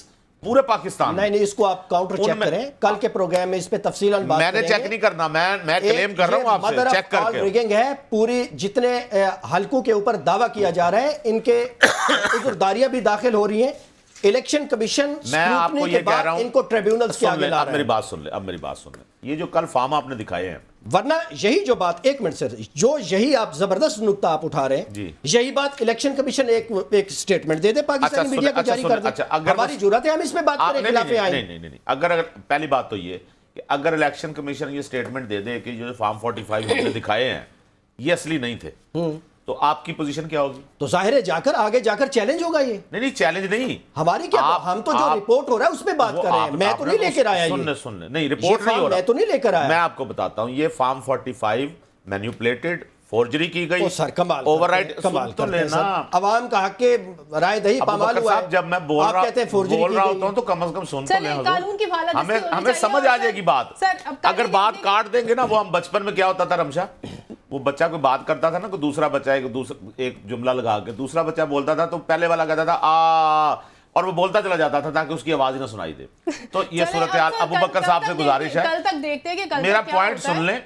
پورے پاکستان. نہیں, اس کو آپ کاؤنٹر چیک کریں, کل کے پروگرام میں اس پہ تفصیلاً بات کریں گے. میں نے چیک نہیں کرنا, میں کلیم کر رہا ہوں آپ سے, چیک کر کے. ریگنگ ہے پوری, جتنے حلقوں کے اوپر دعویٰ کیا جا رہا ہے ان کے عذرداریاں بھی داخل ہو رہی ہیں. الیکشن کمیشن میں آپ کو یہ کہہ رہا ہوں, ان کو ٹریبیونلز کے آگے لا رہا ہے. میری بات سن لیں, اب میری بات سن لیں. یہ جو کل فارم آپ نے دکھائے ہیں, ورنہ یہی جو بات, ایک منٹ سر, جو یہی آپ زبردست نکتہ آپ اٹھا رہے ہیں, یہی بات الیکشن کمیشن ایک سٹیٹمنٹ دے دے پاکستانی میڈیا کو جاری کر دے. ہماری ضرورت ہے ہم اس میں بات کریں, خلاف آئیں. نہیں, اگر پہلی بات تو یہ کہ اگر الیکشن کمیشن یہ سٹیٹمنٹ دے دے کہ جو فارم 45 ہم نے دکھائے ہیں یہ اصلی نہیں تھے, تو آپ کی پوزیشن کیا ہوگی؟ تو ظاہر ہے آگے جا کر چیلنج ہوگا. یہ نہیں, چیلنج نہیں, ہماری کیا, ہم تو جو رپورٹ ہو رہا ہے اس میں بات کر رہے ہیں. میں تو نہیں لے کر آیا, سن لیں, نہیں رپورٹ نہیں ہو رہا, میں تو نہیں لے کر آیا. میں آپ کو بتاتا ہوں, یہ فارم 45 مینیپولیٹڈ, فورجری کی گئی, سر کمال اوور رائٹ تو لینا, عوام کا حق کے رائے دہی پامال ہوا ہے. جب میں بول رہا ہوتا ہوں تو کم از کم سن تو لیں, ہمیں سمجھ آ جائے گی بات. اگر بات کاٹ دیں گے نا, وہ ہم بچپن میں کیا ہوتا تھا رمشا, وہ بچہ کوئی بات کرتا تھا نا, کوئی دوسرا بچہ ایک جملہ لگا کے دوسرا بچہ بولتا تھا تو پہلے والا کہتا تھا آ, اور وہ بولتا چلا جاتا تھا تاکہ اس کی آواز ہی نہ سنائی دے. تو یہ صورتحال ابو بکر صاحب سے گزارش ہے, میرا پوائنٹ سن لیں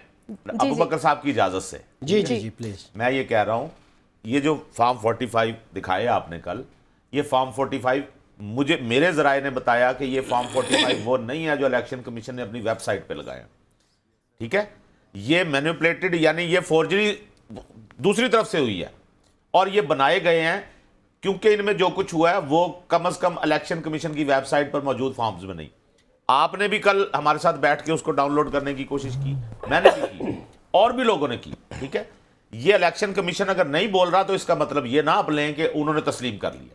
ابو بکر صاحب کی اجازت سے. جی پلیز. میں یہ کہہ رہا ہوں, یہ جو فارم 45 دکھائے آپ نے کل, یہ فارم 45 مجھے میرے ذرائع نے بتایا کہ یہ فارم 45 وہ نہیں ہے جو الیکشن کمیشن نے اپنی ویب سائٹ پہ لگایا. ٹھیک ہے, یہ مینیپولیٹڈ یعنی یہ فورجری دوسری طرف سے ہوئی ہے, اور یہ بنائے گئے ہیں کیونکہ ان میں جو کچھ ہوا ہے وہ کم از کم الیکشن کمیشن کی ویب سائٹ پر موجود فارمز میں نہیں. آپ نے بھی کل ہمارے ساتھ بیٹھ کے اس کو ڈاؤن لوڈ کرنے کی کوشش کی, میں نے بھی کی, اور بھی لوگوں نے کی. ٹھیک ہے, یہ الیکشن کمیشن اگر نہیں بول رہا تو اس کا مطلب یہ نہ آپ لیں کہ انہوں نے تسلیم کر لیا.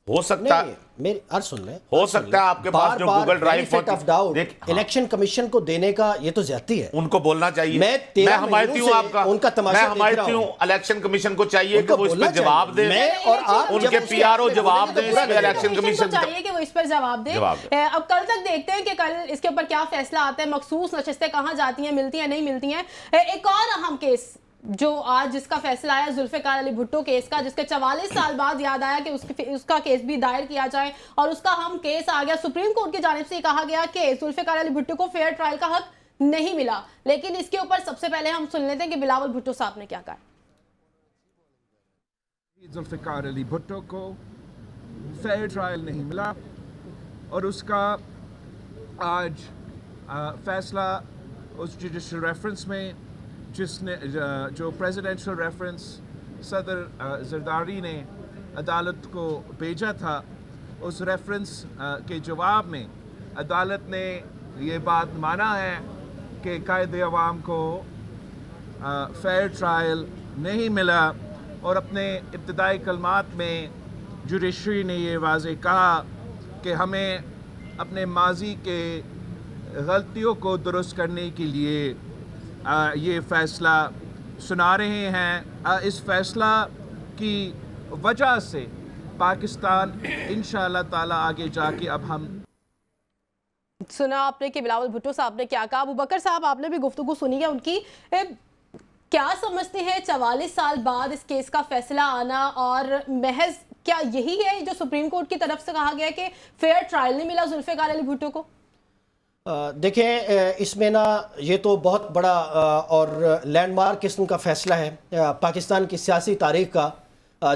ہو سکتا ہے میری عرض سن لیں, ہو سکتا ہے آپ کے پاس جو گوگل ڈرائیو الیکشن کمیشن کو دینے کا یہ تو زیادتی ہے. ان کو بولنا چاہیے. میں حمایتی ہوں آپ کا, ان کا میں حمایتی ہوں. الیکشن کمیشن کو چاہیے کہ وہ اس پہ جواب دے, ان کے پی آر او جواب دیں. الیکشن کمیشن کو چاہیے کہ وہ اس پر جواب دیں. اب کل تک دیکھتے ہیں کہ کل اس کے اوپر کیا فیصلہ آتا ہے, مخصوص نشستیں کہاں جاتی ہیں, ملتی ہیں نہیں ملتی ہیں. ایک اور اہم کیس جو آج جس کا فیصلہ آیا ذوالفقار علی بھٹو کیس کا, جس کے 44 سال بعد یاد آیا کہ اس کا کیس بھی دائر کیا جائے, اور اس کا ہم کیس آ گیا. سپریم کورٹ کی جانب سے یہ کہا گیا کہ ذوالفقار علی بھٹو کو فیئر ٹرائل کا حق نہیں ملا. لیکن اس کے اوپر سب سے پہلے ہم سن لیتے ہیں کہ بلاول بھٹو صاحب نے کیا کہا. ذوالفقار علی بھٹو کو فیئر ٹرائل نہیں ملا, اور اس کا آج فیصلہ اس جوڈیشل ریفرنس میں جس نے جو پریزیڈنشل ریفرنس صدر زرداری نے عدالت کو بھیجا تھا, اس ریفرنس کے جواب میں عدالت نے یہ بات مانا ہے کہ قائد عوام کو فیئر ٹرائل نہیں ملا. اور اپنے ابتدائی کلمات میں جوڈیشری نے یہ واضح کہا کہ ہمیں اپنے ماضی کے غلطیوں کو درست کرنے کے لیے یہ فیصلہ سنا رہے ہیں. اس فیصلہ کی وجہ سے پاکستان انشاءاللہ تعالی آگے جا کے اب ہم سنا آپ نے کہ بلاول بھٹو صاحب نے کیا کہا. ابوبکر صاحب آپ نے بھی گفتگو سنی ہے ان کی, کیا سمجھتے ہیں 44 سال بعد اس کیس کا فیصلہ آنا, اور محض کیا یہی ہے جو سپریم کورٹ کی طرف سے کہا گیا کہ فیئر ٹرائل نہیں ملا ذوالفقار علی بھٹو کو؟ دیکھیں اس میں نا یہ تو بہت بڑا اور لینڈ مارک قسم کا فیصلہ ہے پاکستان کی سیاسی تاریخ کا,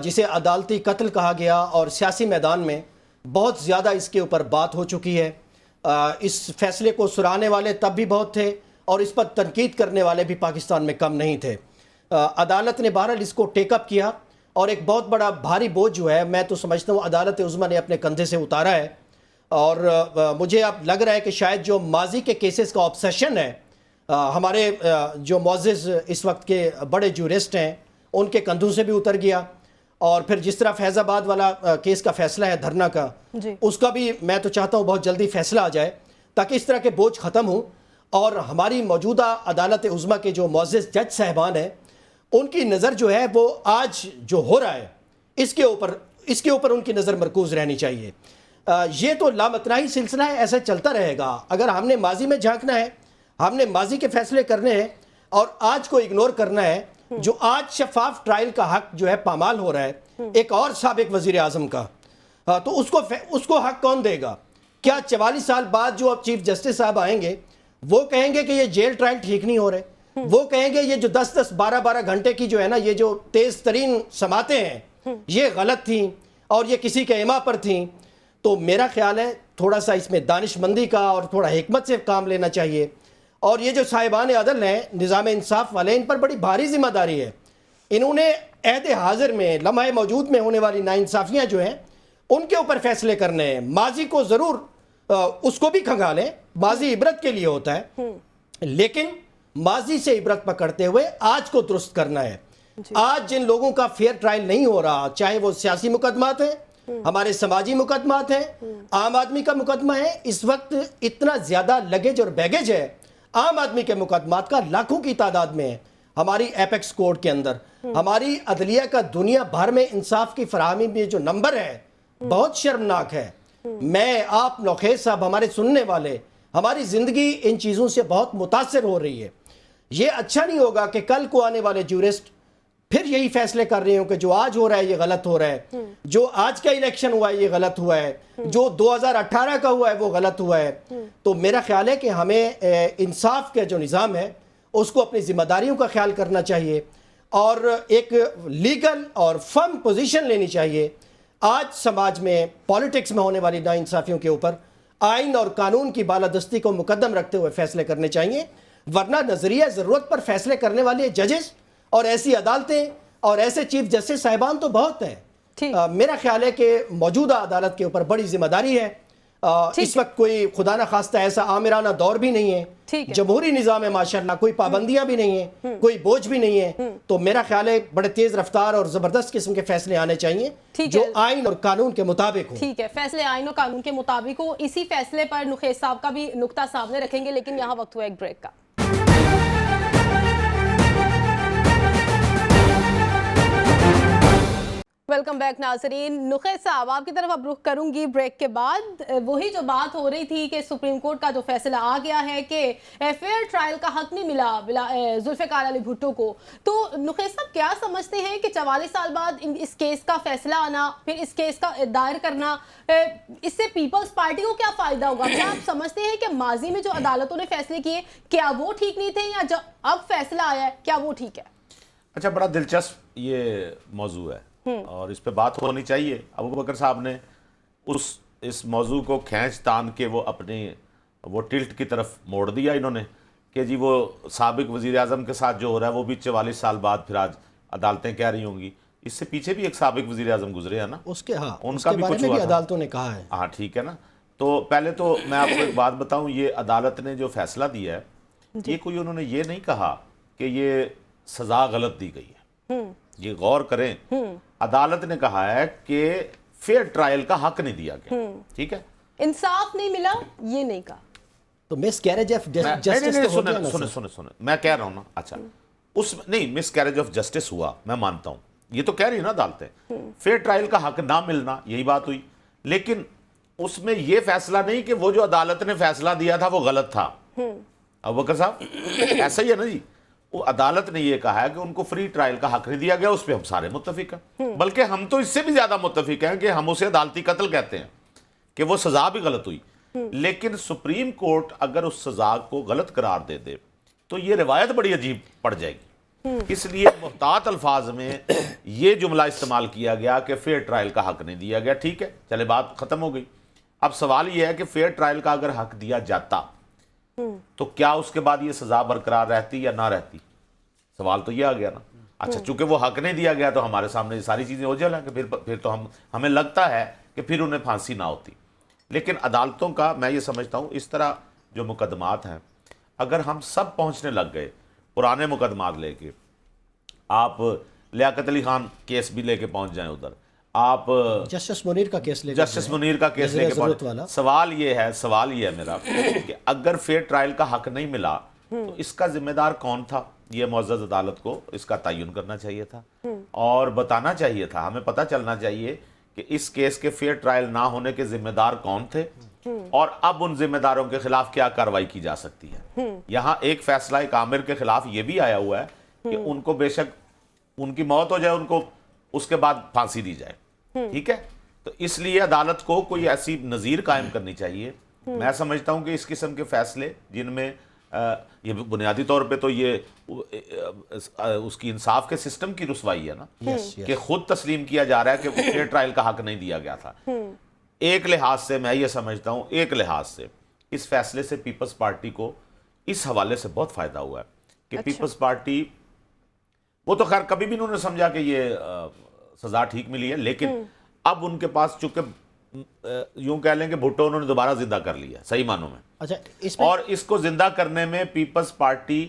جسے عدالتی قتل کہا گیا, اور سیاسی میدان میں بہت زیادہ اس کے اوپر بات ہو چکی ہے. اس فیصلے کو سراہنے والے تب بھی بہت تھے, اور اس پر تنقید کرنے والے بھی پاکستان میں کم نہیں تھے. عدالت نے بہرحال اس کو ٹیک اپ کیا, اور ایک بہت بڑا بھاری بوجھ جو ہے میں تو سمجھتا ہوں عدالت عظمیٰ نے اپنے کندھے سے اتارا ہے. اور مجھے اب لگ رہا ہے کہ شاید جو ماضی کے کیسز کا آبسیشن ہے, ہمارے جو معزز اس وقت کے بڑے جورسٹ ہیں ان کے کندھوں سے بھی اتر گیا. اور پھر جس طرح فیض آباد والا کیس کا فیصلہ ہے دھرنا کا, اس کا بھی میں تو چاہتا ہوں بہت جلدی فیصلہ آ جائے تاکہ اس طرح کے بوجھ ختم ہوں, اور ہماری موجودہ عدالت عظمیٰ کے جو معزز جج صاحبان ہیں ان کی نظر جو ہے وہ آج جو ہو رہا ہے اس کے اوپر ان کی نظر مرکوز رہنی چاہیے. یہ تو لامتناہی سلسلہ ہے, ایسے چلتا رہے گا. اگر ہم نے ماضی میں جھانکنا ہے, ہم نے ماضی کے فیصلے کرنے ہیں اور آج کو اگنور کرنا ہے, جو آج شفاف ٹرائل کا حق جو ہے پامال ہو رہا ہے ایک اور سابق وزیر اعظم کا, تو اس کو حق کون دے گا؟ کیا 44 سال بعد جو اب چیف جسٹس صاحب آئیں گے وہ کہیں گے کہ یہ جیل ٹرائل ٹھیک نہیں ہو رہے, وہ کہیں گے یہ جو 10-10 12-12 گھنٹے کی جو ہے نا یہ جو تیز ترین سماعتیں ہیں یہ غلط تھیں اور یہ کسی کے ایما پر تھیں؟ تو میرا خیال ہے تھوڑا سا اس میں دانش مندی کا اور تھوڑا حکمت سے کام لینا چاہیے. اور یہ جو صاحبان عدل ہیں, نظام انصاف والے, ان پر بڑی بھاری ذمہ داری ہے. انہوں نے عہد حاضر میں لمحہ موجود میں ہونے والی ناانصافیاں جو ہیں ان کے اوپر فیصلے کرنے ہیں. ماضی کو ضرور اس کو بھی کھنگالیں, ماضی عبرت کے لیے ہوتا ہے, لیکن ماضی سے عبرت پکڑتے ہوئے آج کو درست کرنا ہے. آج جن لوگوں کا فیئر ٹرائل نہیں ہو رہا, چاہے وہ سیاسی مقدمات ہیں, ہمارے سماجی مقدمات ہیں, عام آدمی کا مقدمہ ہے, اس وقت اتنا زیادہ لگیج اور بیگیج ہے عام آدمی کے مقدمات کا, لاکھوں کی تعداد میں ہے ہماری ایپیکس کورٹ کے اندر. ہماری عدلیہ کا دنیا بھر میں انصاف کی فراہمی میں جو نمبر ہے بہت شرمناک ہے. میں, آپ, نوخیز صاحب, ہمارے سننے والے, ہماری زندگی ان چیزوں سے بہت متاثر ہو رہی ہے. یہ اچھا نہیں ہوگا کہ کل کو آنے والے جورسٹ پھر یہی فیصلے کر رہے ہوں کہ جو آج ہو رہا ہے یہ غلط ہو رہا ہے, جو آج کا الیکشن ہوا ہے یہ غلط ہوا ہے, جو 2018 کا ہوا ہے وہ غلط ہوا ہے. تو میرا خیال ہے کہ ہمیں انصاف کا جو نظام ہے اس کو اپنی ذمہ داریوں کا خیال کرنا چاہیے اور ایک لیگل اور فرم پوزیشن لینی چاہیے. آج سماج میں پالیٹکس میں ہونے والی ناانصافیوں کے اوپر آئین اور قانون کی بالادستی کو مقدم رکھتے ہوئے فیصلے کرنے چاہیے, ورنہ نظریہ ضرورت پر فیصلے کرنے والے ججز اور ایسی عدالتیں اور ایسے چیف جسٹس صاحبان تو بہت ہیں. میرا خیال ہے کہ موجودہ عدالت کے اوپر بڑی ذمہ داری ہے اس وقت کوئی خدا نہ خواستہ ایسا آمرانہ دور بھی نہیں ٹھیک ہے، ہے۔ جمہوری نظام ہے ماشاءاللہ، کوئی پابندیاں بھی نہیں ہیں، کوئی بوجھ بھی نہیں ہے، تو میرا خیال ہے بڑے تیز رفتار اور زبردست قسم کے فیصلے آنے چاہیے ٹھیک جو ہے۔ آئین اور قانون کے مطابق ہوں۔ ٹھیک ہے، فیصلے آئین و قانون کے مطابق ہو، اسی فیصلے پر نخیس صاحب کا بھی نقطہ سامنے رکھیں گے، لیکن یہاں وقت ہوا ایک بریک کا۔ ویلکم بیک ناظرین۔ نخیس صاحب، آپ کی طرف اب رخ کروں گی بریک کے بعد۔ وہی جو بات ہو رہی تھی کہ سپریم کورٹ کا جو فیصلہ آ گیا ہے کہ فیئر ٹرائل کا حق نہیں ملا ذوالفقار علی بھٹو کو، تو نخیس صاحب کیا سمجھتے ہیں کہ 44 سال بعد اس کیس کا فیصلہ آنا، پھر اس کیس کا دائر کرنا، اس سے پیپلز پارٹی کو کیا فائدہ ہوگا؟ کیا آپ سمجھتے ہیں کہ ماضی میں جو عدالتوں نے فیصلے کیے کیا وہ ٹھیک نہیں تھے، یا جو اب فیصلہ آیا ہے کیا وہ ٹھیک ہے؟ اچھا، بڑا دلچسپ یہ موضوع ہے اور اس پہ بات ہونی چاہیے۔ ابو بکر صاحب نے اس موضوع کو کھینچ تان کے وہ ٹلٹ کی طرف موڑ دیا انہوں نے کہ جی وہ سابق وزیر اعظم کے ساتھ جو ہو رہا ہے وہ بھی 44 سال بعد پھر آج عدالتیں کہہ رہی ہوں گی۔ اس سے پیچھے بھی ایک سابق وزیر اعظم گزرے ہیں نا، اس کے ان کا بھی بارے کچھ میں ہوا بھی تھا۔ عدالتوں نے کہا ہے۔ ہاں ٹھیک ہے نا۔ تو پہلے تو میں آپ کو ایک بات بتاؤں، یہ عدالت نے جو فیصلہ دیا ہے یہ کوئی انہوں نے یہ نہیں کہا کہ یہ سزا غلط دی گئی ہے، یہ غور کریں، عدالت نے کہا ہے کہ فیئر ٹرائل کا حق نہیں دیا گیا، ٹھیک ہے، انصاف نہیں ملا یہ نہیں کہا۔ تو مس کیریج آف جسٹس تو ہو گیا نا سر۔ سنیں میں کہہ رہا ہوں نا، اچھا اس میں نہیں مس کیریج آف جسٹس ہوا، میں مانتا ہوں، یہ تو کہہ رہی ہے نا عدالتیں، فیئر ٹرائل کا حق نہ ملنا یہی بات ہوئی، لیکن اس میں یہ فیصلہ نہیں کہ وہ جو عدالت نے فیصلہ دیا تھا وہ غلط تھا۔ ابو بکر صاحب ایسا ہی ہے نا جی، وہ عدالت نے یہ کہا ہے کہ ان کو فری ٹرائل کا حق نہیں دیا گیا، اس پہ ہم سارے متفق ہیں، بلکہ ہم تو اس سے بھی زیادہ متفق ہیں کہ ہم اسے عدالتی قتل کہتے ہیں کہ وہ سزا بھی غلط ہوئی، لیکن سپریم کورٹ اگر اس سزا کو غلط قرار دے دے تو یہ روایت بڑی عجیب پڑ جائے گی، اس لیے محتاط الفاظ میں یہ جملہ استعمال کیا گیا کہ فیئر ٹرائل کا حق نہیں دیا گیا۔ ٹھیک ہے، چلے بات ختم ہو گئی۔ اب سوال یہ ہے کہ فیئر ٹرائل کا اگر حق دیا جاتا تو کیا اس کے بعد یہ سزا برقرار رہتی یا نہ رہتی؟ سوال تو یہ آ گیا نا۔ اچھا، چونکہ وہ حق نہیں دیا گیا تو ہمارے سامنے یہ ساری چیزیں ہو جائیں کہ پھر تو ہمیں لگتا ہے کہ پھر انہیں پھانسی نہ ہوتی، لیکن عدالتوں کا میں یہ سمجھتا ہوں اس طرح جو مقدمات ہیں اگر ہم سب پہنچنے لگ گئے، پرانے مقدمات لے کے، آپ لیاقت علی خان کیس بھی لے کے پہنچ جائیں ادھر، آپ جسٹس منیر کا کیس لے کے جسٹس منیر کا کیس لے کے پہنچ، سوال یہ ہے میرا کہ اگر فیئر ٹرائل کا حق نہیں ملا تو اس کا ذمہ دار کون تھا؟ یہ معزز عدالت کو اس کا تعین کرنا چاہیے تھا اور بتانا چاہیے تھا، ہمیں پتہ چلنا چاہیے کہ اس کیس کے فیئر ٹرائل نہ ہونے کے ذمہ دار کون تھے اور اب ان ذمہ داروں کے خلاف کیا کارروائی کی جا سکتی ہے۔ یہاں ایک فیصلہ ایک عامر کے خلاف یہ بھی آیا ہوا ہے کہ ان کو بے شک ان کی موت ہو جائے، ان کو اس کے بعد پھانسی دی جائے، ٹھیک ہے، تو اس لیے عدالت کو کوئی ایسی نظیر قائم کرنی چاہیے۔ میں سمجھتا ہوں کہ اس قسم کے فیصلے جن میں یہ بنیادی طور پہ تو یہ اس کی انصاف کے سسٹم کی رسوائی ہے نا کہ خود تسلیم کیا جا رہا ہے کہ فیئر ٹرائل کا حق نہیں دیا گیا تھا۔ ایک لحاظ سے میں یہ سمجھتا ہوں، ایک لحاظ سے اس فیصلے سے پیپلز پارٹی کو اس حوالے سے بہت فائدہ ہوا ہے کہ پیپلز پارٹی وہ تو خیر کبھی بھی انہوں نے سمجھا کہ یہ سزا ٹھیک ملی ہے، لیکن اب ان کے پاس چونکہ یوں کہہ لیں کہ بھٹو انہوں نے دوبارہ زندہ کر لیا صحیح معنوں میں، اچھا اور اس کو زندہ کرنے میں پیپلز پارٹی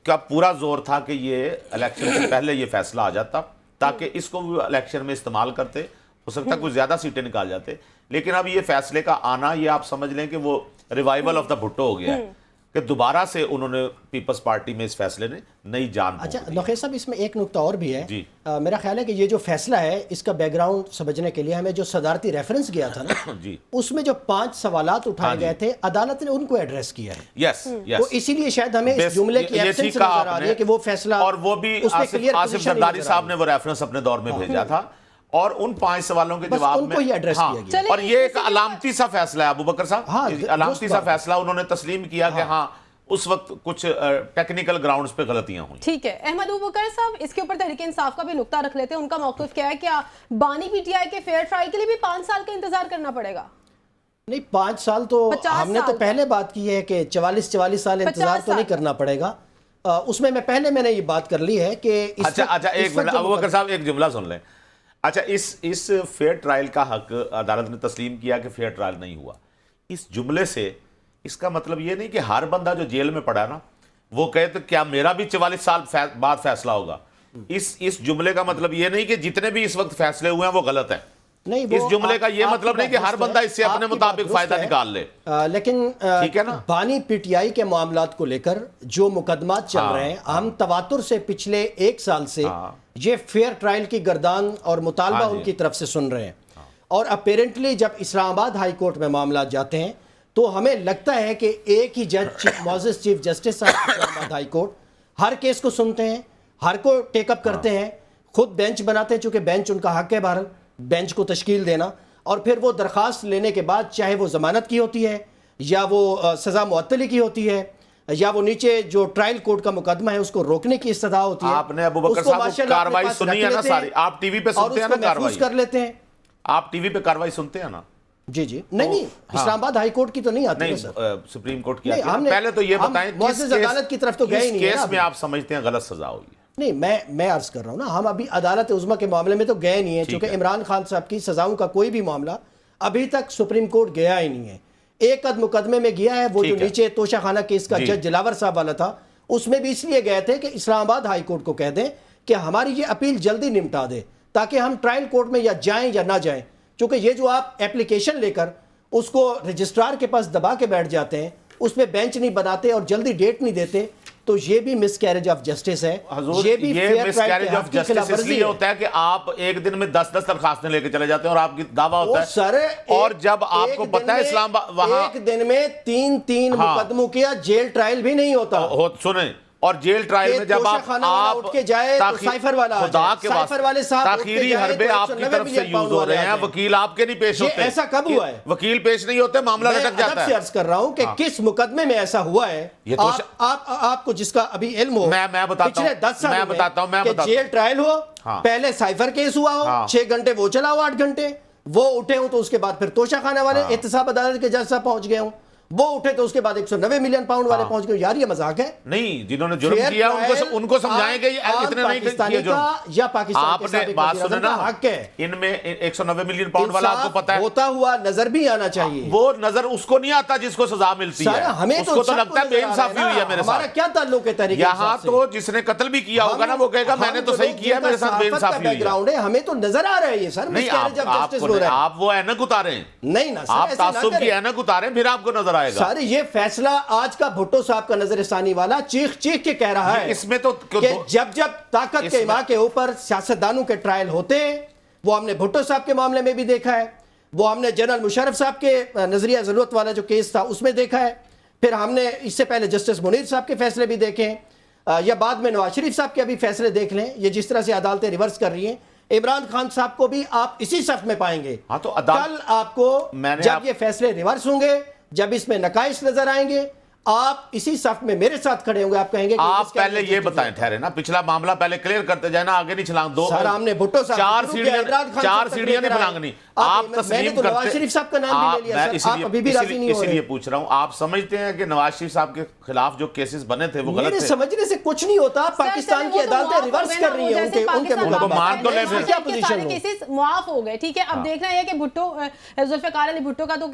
کا پورا زور تھا کہ یہ الیکشن سے پہلے یہ فیصلہ آ جاتا تاکہ اس کو بھی الیکشن میں استعمال کرتے، ہو سکتا ہے کچھ زیادہ سیٹیں نکال جاتے، لیکن اب یہ فیصلے کا آنا یہ آپ سمجھ لیں کہ وہ ریوائیول آف دا بھٹو ہو گیا ہے کہ دوبارہ سے انہوں نے پیپلز پارٹی میں اس فیصلے نے نئی جان پھونک دی۔ اچھا نخیس صاحب، اس میں ایک نقطہ اور بھی ہے، جی میرا خیال ہے کہ یہ جو فیصلہ ہے اس کا بیک گراؤنڈ سمجھنے کے لیے ہمیں جو صدارتی ریفرنس گیا تھا نا جی اس میں جو 5 سوالات اٹھائے گئے تھے عدالت نے ان کو ایڈریس کیا ہے، یس تو اسی لیے شاید ہمیں اس جملے کی ایبسنس نظر آ رہی ہے کہ وہ فیصلہ، اور وہ بھی آصف زرداری صاحب نے وہ ریفرنس اپنے دور میں بھیجا تھا اور ان 5 سوالوں کے جواب میں اور یہ ایک علامتی سا فیصلہ ہے ابو بکر صاحب، علامتی سا فیصلہ انہوں نے تسلیم کیا کہ ہاں اس وقت کچھ ٹیکنیکل گراؤنڈز پہ غلطیاں ہوئیں۔ ٹھیک ہے احمد ابو بکر صاحب، اس کے اوپر تحریک انصاف کا بھی نقطہ رکھ لیتے ہیں، ان کا موقف کیا ہے؟ کیا بانی پی ٹی آئی کے فیئر ٹرائل کے لیے بھی 5 سال کا انتظار کرنا پڑے گا؟ نہیں 5 سال تو ہم نے تو پہلے بات کی ہے کہ 44 سال انتظار تو نہیں کرنا پڑے گا، اس میں پہلے میں نے یہ بات کر لی ہے کہ اچھا ایک منٹ ابو بکر صاحب ایک جملہ سن لیں۔ اچھا اس فیئر ٹرائل کا حق عدالت نے تسلیم کیا کہ فیئر ٹرائل نہیں ہوا، اس جملے سے اس کا مطلب یہ نہیں کہ ہر بندہ جو جیل میں پڑا ہے نا وہ کہے تو کیا میرا بھی 44 سال بعد فیصلہ ہوگا. اس جملے کا مطلب یہ نہیں کہ جتنے بھی اس وقت فیصلے ہوئے ہیں وہ غلط ہیں. اس جملے کا یہ مطلب نہیں کہ ہر بندہ اس سے اپنے مطابق فائدہ نکال لے. لیکن ٹھیک ہے نا, بانی پی ٹی آئی کے معاملات کو لے کر جو مقدمات چل رہے ہیں, ہم تواتر سے پچھلے 1 سال سے یہ فیئر ٹرائل کی گردان اور مطالبہ ان کی طرف سے سن رہے ہیں. اور اپیرنٹلی جب اسلام آباد ہائی کورٹ میں معاملات جاتے ہیں تو ہمیں لگتا ہے کہ ایک ہی جج معزز چیف جسٹس صاحب اسلام آباد ہائی کورٹ ہر کیس کو سنتے ہیں, ہر کو ٹیک اپ کرتے ہیں, خود بینچ بناتے ہیں, چونکہ بینچ ان کا حق ہے بہرحال بینچ کو تشکیل دینا, اور پھر وہ درخواست لینے کے بعد چاہے وہ ضمانت کی ہوتی ہے یا وہ سزا معطلی کی ہوتی ہے یا وہ نیچے جو ٹرائل کورٹ کا مقدمہ ہے اس کو روکنے کی استدعا ہوتی ہے. آپ نے ابو بکر صاحب کو کاروائی سنی ہے نا ساری, آپ ٹی وی پہ سنتے ہیں نا کاروائی, کر لیتے ہیں آپ ٹی وی پہ کاروائی سنتے ہیں نا. جی نہیں اسلام آباد ہائی کورٹ کی تو نہیں آتی, سپریم کورٹ کی آتی ہے. پہلے تو یہ بتائیں معزز عدالت کی طرف تو گئے ہی نہیں, کیس میں آپ سمجھتے ہیں غلط سزا ہوئی ہے؟ نہیں, میں عرض کر رہا ہوں نا, ہم ابھی عدالت عظمیٰ کے معاملے میں تو گئے نہیں ہیں, چونکہ عمران خان صاحب کی سزاؤں کا کوئی بھی معاملہ ابھی تک سپریم کورٹ گیا ہی نہیں ہے. ایک عد مقدمے میں گیا ہے, وہ جو نیچے توشہ خانہ کیس کا جج جلاور صاحب والا تھا, اس میں بھی اس لیے گئے تھے کہ اسلام آباد ہائی کورٹ کو کہہ دیں کہ ہماری یہ اپیل جلدی نمٹا دے تاکہ ہم ٹرائل کورٹ میں یا جائیں یا نہ جائیں. چونکہ یہ جو آپ اپلیکیشن لے کر اس کو رجسٹرار کے پاس دبا کے بیٹھ جاتے ہیں, اس پہ بینچ نہیں بناتے اور جلدی ڈیٹ نہیں دیتے, تو یہ بھی مس کیریج آف جسٹس ہے. یہ مس کیریج آف جسٹس اس لیے ہوتا ہے کہ آپ ایک دن میں 10 درخواستیں لے کے چلے جاتے ہیں اور آپ کی دعویٰ ہوتا ہے, اور جب آپ کو پتہ ہے اسلام وہاں ایک دن میں 3 مقدموں کیا جیل ٹرائل بھی نہیں ہوتا. سنیں, اور جیل ٹرائل میں جب آپ تاخیری حربے آپ کی طرف سے یوز ہو رہے ہیں, وکیل آپ کے نہیں پیش ہوتے. ایسا کب ہوا ہے؟ وکیل پیش نہیں ہوتے, معاملہ لٹک جاتا ہے. میں عرض کر رہا ہوں کہ کس مقدمے میں ایسا ہوا ہے, آپ کو جس کا ابھی علم ہو, میں بتاتا پچھلے 10 سال میں کہ جیل ٹرائل ہو, پہلے سائفر کیس ہوا ہو, 6 گھنٹے وہ چلا ہو, 8 گھنٹے وہ اٹھے ہوں, تو اس کے بعد پھر توشہ خانہ والے احتساب عدالت کے جج صاحب پہنچ گئے ہوں, وہ اٹھے تو اس کے بعد 190 ملین پاؤنڈ والے پہنچ گئے. یار یہ مذاق ہے نہیں, جنہوں نے جرم کیا ان کو سمجھائیں گے اتنے نہیں کیا جرم. یا پاکستان آپ نے بات سنے نا, حق ہے ان میں 190 ملین پاؤنڈ والا آپ کو پتا ہے ہوتا ہوا نظر بھی آنا چاہیے. وہ نظر اس کو نہیں آتا جس کو سزا ملتی ہے, اس کو تو لگتا ہے بے انصافی ہوئی ہے میرے ساتھ. ہمارا کیا تعلق ہے تحریک یہاں تو جس نے قتل بھی کیا ہوگا نا وہ کہے گا میں نے تو صحیح کیا, میرے ساتھ بے انصافی ہوئی ہے. ہمیں تو نظر آ رہا ہے یہ سر. نہیں, آپ وہ اینک اتاریں, نہیں نا آپ تعصب کی اینک اتاریں, پھر آپ کو نظر آئے گا. سر یہ فیصلہ آج کا بھٹو صاحب کا نظر ثانی والا چیخ چیخ کے کہہ رہا ہے اس میں تو کہ جب طاقت کے اماں کے اوپر سیاستدانوں کے ٹرائل ہوتے ہیں, وہ ہم نے بھٹو صاحب کے معاملے میں بھی دیکھا ہے, وہ ہم نے جنرل مشرف صاحب کے نظریہ ضرورت والا جو کیس تھا اس میں دیکھا ہے, پھر ہم نے اس سے پہلے جسٹس منیر صاحب کے فیصلے بھی دیکھے ہیں, یا بعد میں نواز شریف صاحب کے ابھی فیصلے دیکھ لیں, یہ جس طرح سے عدالتیں ریورس کر رہی ہیں. عمران خان صاحب کو بھی آپ اسی صف میں پائیں گے. کل آپ کو جب یہ فیصلے ریورس ہوں گے, جب اس میں نقائص نظر آئیں گے, آپ اسی صف میں میرے ساتھ کھڑے ہوں گے, آپ کہیں گے آپ پہلے یہ بتائیں, ٹھہرے نا, پچھلا معاملہ پہلے کلیئر کرتے جائیں نا, آگے نہیں چھلانگ دو. سر ہم نے بھٹو صاحب 4 سیڑھیاں نہیں پھلانگنی, آپ تسلیم کرتے. نواز شریف صاحب کا نام بھی لے لیا سر, آپ ابھی بھی راضی نہیں ہو رہے. اسی لیے پوچھ رہا ہوں, آپ سمجھتے ہیں کہ نواز شریف صاحب کے خلاف جو کیسز بنے تھے وہ غلط تھے؟ میرے سمجھنے سے کچھ نہیں ہوتا, پاکستان کی عدالتیں ریورس کر رہی ہیں ان کے ان کو مان تو لے, پھر کیا پوزیشن ہو, کیسز معاف ہو گئے. ٹھیک ہے, اب دیکھنا ہے کہ بھٹو ذوالفقار علی بھٹو کا تو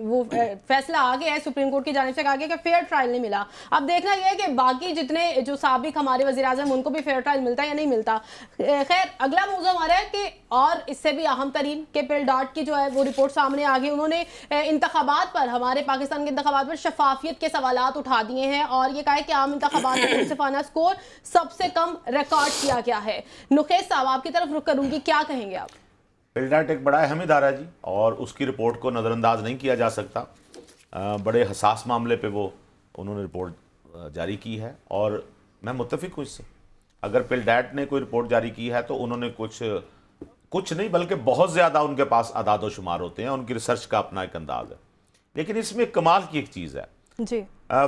وہ فیصلہ آ گیا ہے, سپریم کورٹ کی جانب سے کہا گیا کہ فیئر ٹرائل نہیں ملا. اب دیکھنا یہ ہے کہ باقی جتنے جو سابق ہمارے وزیر اعظم ان کو بھی فیئر ٹرائل ملتا ہے یا نہیں ملتا. خیر, اگلا موضوع ہمارا ہے کہ اور اس سے بھی اہم ترین کہ پل ڈاٹ کی جو ہے وہ رپورٹ سامنے آ گئی. انہوں نے انتخابات پر, ہمارے پاکستان کے انتخابات پر شفافیت کے سوالات اٹھا دیے ہیں اور یہ کہا ہے کہ عام انتخابات میں منصفانہ سکور سب سے کم ریکارڈ کیا گیا ہے. نخیس صاحب آپ کی طرف رخ کروں گی, کیا کہیں گے آپ؟ پل ڈاٹ ایک بڑا اہم ادارہ ہے جی, اور اس کی رپورٹ کو نظر انداز نہیں کیا جا سکتا. بڑے حساس معاملے پہ وہ انہوں نے رپورٹ جاری کی ہے, اور میں متفق ہوں اس سے. اگر پل ڈیٹ نے کوئی رپورٹ جاری کی ہے تو انہوں نے کچھ نہیں بلکہ بہت زیادہ ان کے پاس اعداد و شمار ہوتے ہیں, ان کی ریسرچ کا اپنا ایک انداز ہے. لیکن اس میں کمال کی ایک چیز ہے جی,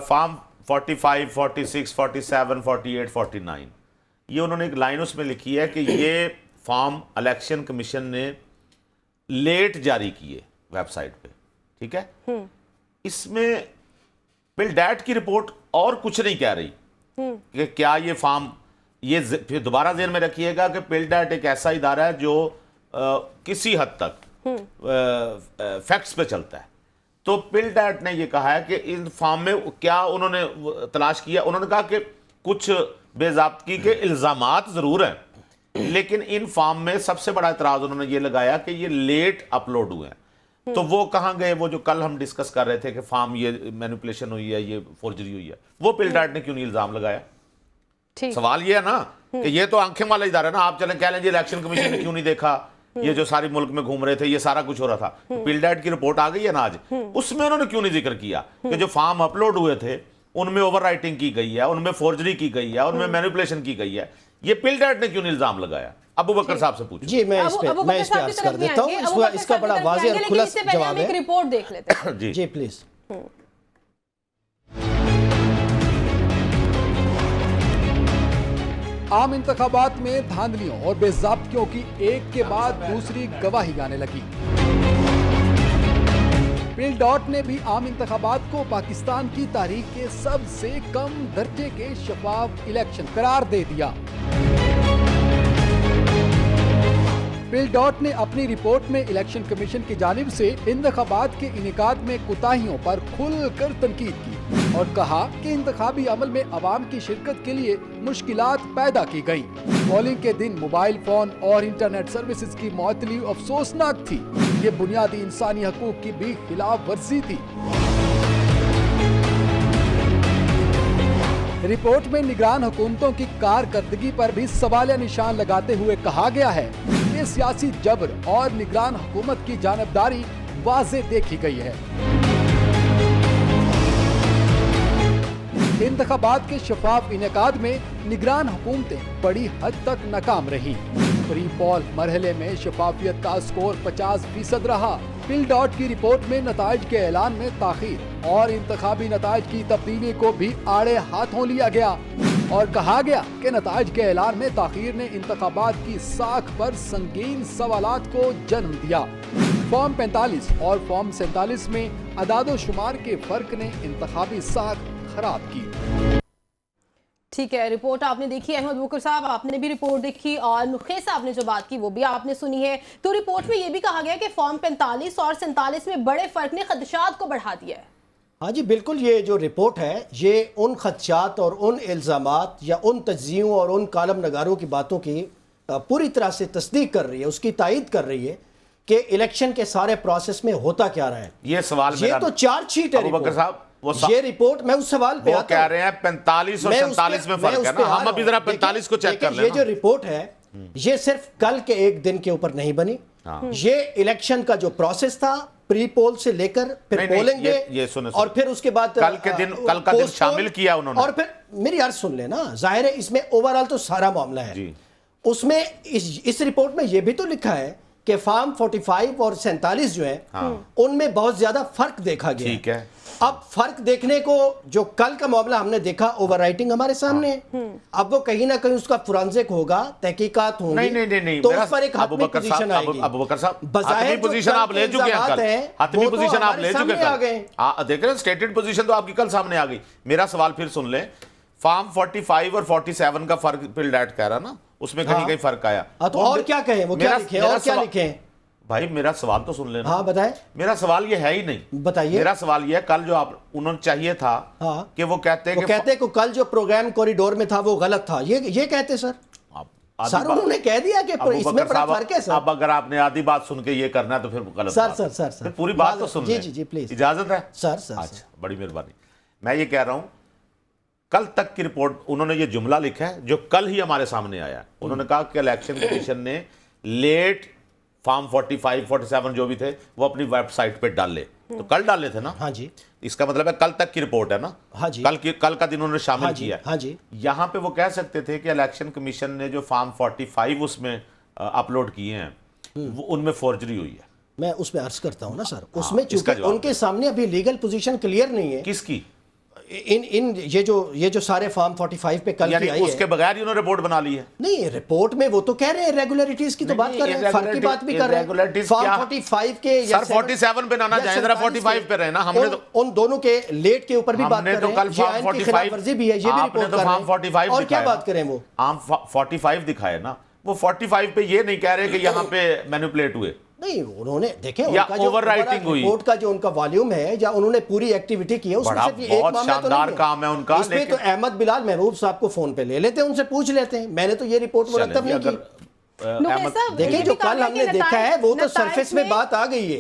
فارم 45, 46, 47, 48, 49, یہ انہوں نے ایک لائن اس میں لکھی ہے کہ یہ فارم الیکشن کمیشن نے لیٹ جاری کیے ویب سائٹ پہ. ٹھیک ہے, اس میں پل ڈیٹ کی رپورٹ اور کچھ نہیں کہہ رہی کہ کیا یہ فارم, یہ پھر دوبارہ ذہن میں رکھیے گا کہ پل ڈیٹ ایک ایسا ادارہ ہے جو کسی حد تک فیکٹس پہ چلتا ہے. تو پل ڈیٹ نے یہ کہا ہے کہ ان فارم میں کیا انہوں نے تلاش کیا، انہوں نے کہا کہ کچھ بے ضابطگی کے الزامات ضرور ہیں، لیکن ان فارم میں سب سے بڑا اعتراض انہوں نے یہ لگایا کہ یہ لیٹ اپلوڈ ہوئے ہیں۔ تو وہ کہاں گئے، وہ جو کل ہم ڈسکس کر رہے تھے کہ فارم یہ مینیپولیشن ہوئی ہے، یہ فورجری ہوئی ہے، وہ پل ڈیٹ نے کیوں نہیں الزام لگایا؟ سوال یہ ہے نا کہ یہ تو آنکھیں والا ادارہ ہے نا، آپ چلیں کہہ لیں جی الیکشن کمیشن نے کیوں نہیں دیکھا، یہ جو ساری ملک میں گھوم رہے تھے، یہ سارا کچھ ہو رہا تھا، پل ڈیٹ کی رپورٹ آ گئی ہے نا آج، اس میں انہوں نے کیوں نہیں ذکر کیا کہ جو فارم اپلوڈ ہوئے تھے ان میں اوور رائٹنگ کی گئی ہے، ان میں فورجری کی گئی ہے، ان میں مینیپولیشن کی گئی ہے، یہ پل ڈیٹ نے کیوں نہیں الزام لگایا؟ ابو بکر صاحب سے پوچھیں۔ جی میں اس پہ عرض کر دیتا ہوں، اس کا بڑا واضح اور کھلا جواب ہے۔ رپورٹ دیکھ لیتے ہیں۔ جی پلیز۔ عام انتخابات میں دھاندلیوں اور بے ضابطگیوں کی ایک کے بعد دوسری گواہی آنے لگی۔ پل ڈاٹ نے بھی عام انتخابات کو پاکستان کی تاریخ کے سب سے کم درجے کے شفاف الیکشن قرار دے دیا۔ پل ڈاٹ نے اپنی رپورٹ میں الیکشن کمیشن کی جانب سے انتخابات کے انعقاد میں کوتاہیوں پر کھل کر تنقید کی اور کہا کہ انتخابی عمل میں عوام کی شرکت کے لیے مشکلات پیدا کی گئی۔ پولنگ کے دن موبائل فون اور انٹرنیٹ سروسز کی معطلی افسوسناک تھی، یہ بنیادی انسانی حقوق کی بھی خلاف ورزی تھی۔ رپورٹ میں نگران حکومتوں کی کارکردگی پر بھی سوالیہ نشان لگاتے ہوئے کہا گیا ہے کہ سیاسی جبر اور نگران حکومت کی جانبداری واضح دیکھی گئی ہے۔ انتخابات کے شفاف انعقاد میں نگران حکومتیں بڑی حد تک ناکام رہیں۔ پری پول مرحلے میں شفافیت کا اسکور 50% رہا۔ پل ڈاٹ کی رپورٹ میں نتائج کے اعلان میں تاخیر اور انتخابی نتائج کی تبدیلی کو بھی آڑے ہاتھوں لیا گیا اور کہا گیا کہ نتائج کے اعلان میں تاخیر نے انتخابات کی ساکھ پر سنگین سوالات کو جنم دیا۔ فارم 45 اور فارم 47 میں اعداد و شمار کے فرق نے انتخابی ساکھ خراب کی۔ ٹھیک ہے، رپورٹ آپ نے دیکھی، احمد بکر صاحب آپ نے بھی رپورٹ دیکھی اور نخے صاحب نے جو بات کی وہ بھی آپ نے سنی ہے۔ تو رپورٹ میں یہ بھی کہا گیا کہ فارم 45 اور 47 میں بڑے فرق نے خدشات کو بڑھا دیا ہے۔ ہاں جی بالکل، یہ جو رپورٹ ہے یہ ان خدشات اور ان الزامات یا ان تجزیوں اور ان کالم نگاروں کی باتوں کی پوری طرح سے تصدیق کر رہی ہے، اس کی تائید کر رہی ہے کہ الیکشن کے سارے پروسیس میں ہوتا کیا رہا ہے۔ یہ سوال یہ تو چارج شیٹ ہے ابو بکر صاحب، یہ رپورٹ میں اس سوال پہ وہ کہہ رہے ہیں 45 اور 47 میں فرق ہے نا، ہم ابھی ذرا 45 کو چیک کر لیں۔ یہ جو رپورٹ ہے یہ صرف کل کے ایک دن کے اوپر نہیں بنی، یہ الیکشن کا جو پروسیس تھا پری پول سے لے کر پھر پولنگ ڈے اور پھر اس کے بعد کل کا دن شامل کیا انہوں نے، اور پھر میری عرض سن لینا، ظاہر ہے اس میں اوورال تو سارا معاملہ ہے۔ اس میں اس رپورٹ میں یہ بھی تو لکھا ہے کہ فارم 45 اور 47 جو ہیں ان میں بہت زیادہ فرق دیکھا گیا۔ ٹھیک ہے، اب فرق دیکھنے کو جو کل کا معاملہ ہم نے دیکھا اوور رائٹنگ ہمارے سامنے ہے، اب وہ کہیں نہ کہیں اس کا فرانزک ہوگا، تحقیقات ہوں گی، نہیں تو اس پر ایک حتمی پوزیشن آئے گی۔ ابو بکر صاحب بظاہر حتمی پوزیشن آپ لے چکے ہیں کل، حتمی پوزیشن آپ لے چکے ہیں کل، دیکھ رہے ہیں سٹیٹڈ پوزیشن تو آپ کی کل سامنے آ گئی۔ میرا سوال پھر سن لیں، فارم 45 اور 47 کا فرق پل ڈیٹ کہہ رہا نا، اس میں کہیں فرق آیا، تو اور کیا کہیں، وہ کیا لکھیں اور کیا لکھیں؟ بھائی میرا سوال تو سن لینا۔ ہاں بتائیں۔ میرا سوال یہ ہے ہی نہیں، بتائیے۔ میرا سوال یہ ہے کل جو انہوں نے چاہیے تھا کہ وہ کہتے کہ کل جو پروگرام کوریڈور میں تھا وہ غلط تھا، یہ کہتے سر انہوں نے کہہ دیا کہ اس میں بڑا فرق ہے سر۔ اب اگر آپ نے آدھی بات سن کے یہ کرنا ہے تو پھر غلط سر پوری بات تو سن لیں۔ جی پلیز اجازت ہے سر؟ اچھا بڑی مہربانی۔ میں یہ کہہ رہا ہوں کل تک کی رپورٹ انہوں نے یہ جملہ لکھا ہے جو کل ہی ہمارے سامنے آیا ہے، انہوں نے کہا کہ الیکشن کمیشن نے لیٹ فارم 45 47 جو بھی تھے وہ اپنی ویب سائٹ پہ ڈالے، تو کل ڈالے تھے نا؟ ہاں جی، اس کا مطلب ہے کل تک کی رپورٹ ہے نا؟ ہاں جی، کل کا دن انہوں نے شامل کیا ہے۔ ہاں جی، یہاں پہ وہ کہہ سکتے تھے کہ الیکشن کمیشن نے جو فارم 45 اس میں اپلوڈ کیے ہیں وہ ان میں فورجری ہوئی ہے۔ میں اس پہ عرض کرتا ہوں نا سر، اس میں چونکہ ان کے سامنے ابھی لیگل پوزیشن کلیئر نہیں ہے۔ کس کی؟ یہ جو سارے فارم 45 پہ کل کی آئی ہے، اس کے بغیر انہوں نے رپورٹ بنا لی ہے؟ نہیں، رپورٹ میں وہ تو کہہ رہے ہیں ریگولیرٹیز کی تو بات کر رہے ہیں، فرق کی بات بھی کر رہے ہیں۔ فارم 45 کے سر 47 پہ نہ جائیں، ذرا 45 پہ رہے نا، ہم نے تو ان دونوں کے لیٹ کے اوپر بھی بات کر رہے ہیں، یہ آئین کی خلاف ورزی بھی ہے، یہ بھی رپورٹ کر رہے ہیں، اور کیا بات کریں وہ عام 45 دکھائے نا، وہ 45 پہ یہ نہیں کہہ رہے کہ یہاں پہ مینیپولیٹ ہوئے، نہیں انہوں نے دیکھیں یا ان کا جو اوور رائٹنگ ہوئی، رپورٹ کا جو ان کا والیوم ہے یا انہوں نے پوری ایکٹیویٹی کی ہے اس میں بڑا صرف ایک بہت معاملہ تو شاندار نہیں ہے. کام ہے ان کا، اس پہ تو احمد بلال محبوب صاحب کو فون پہ لے لیتے ہیں، ان سے پوچھ لیتے ہیں. میں نے تو یہ رپورٹ مرتب نہیں کی. دیکھیں جو کل ہم نے دیکھا ہے وہ تو سرفیس میں بات آ گئی ہے.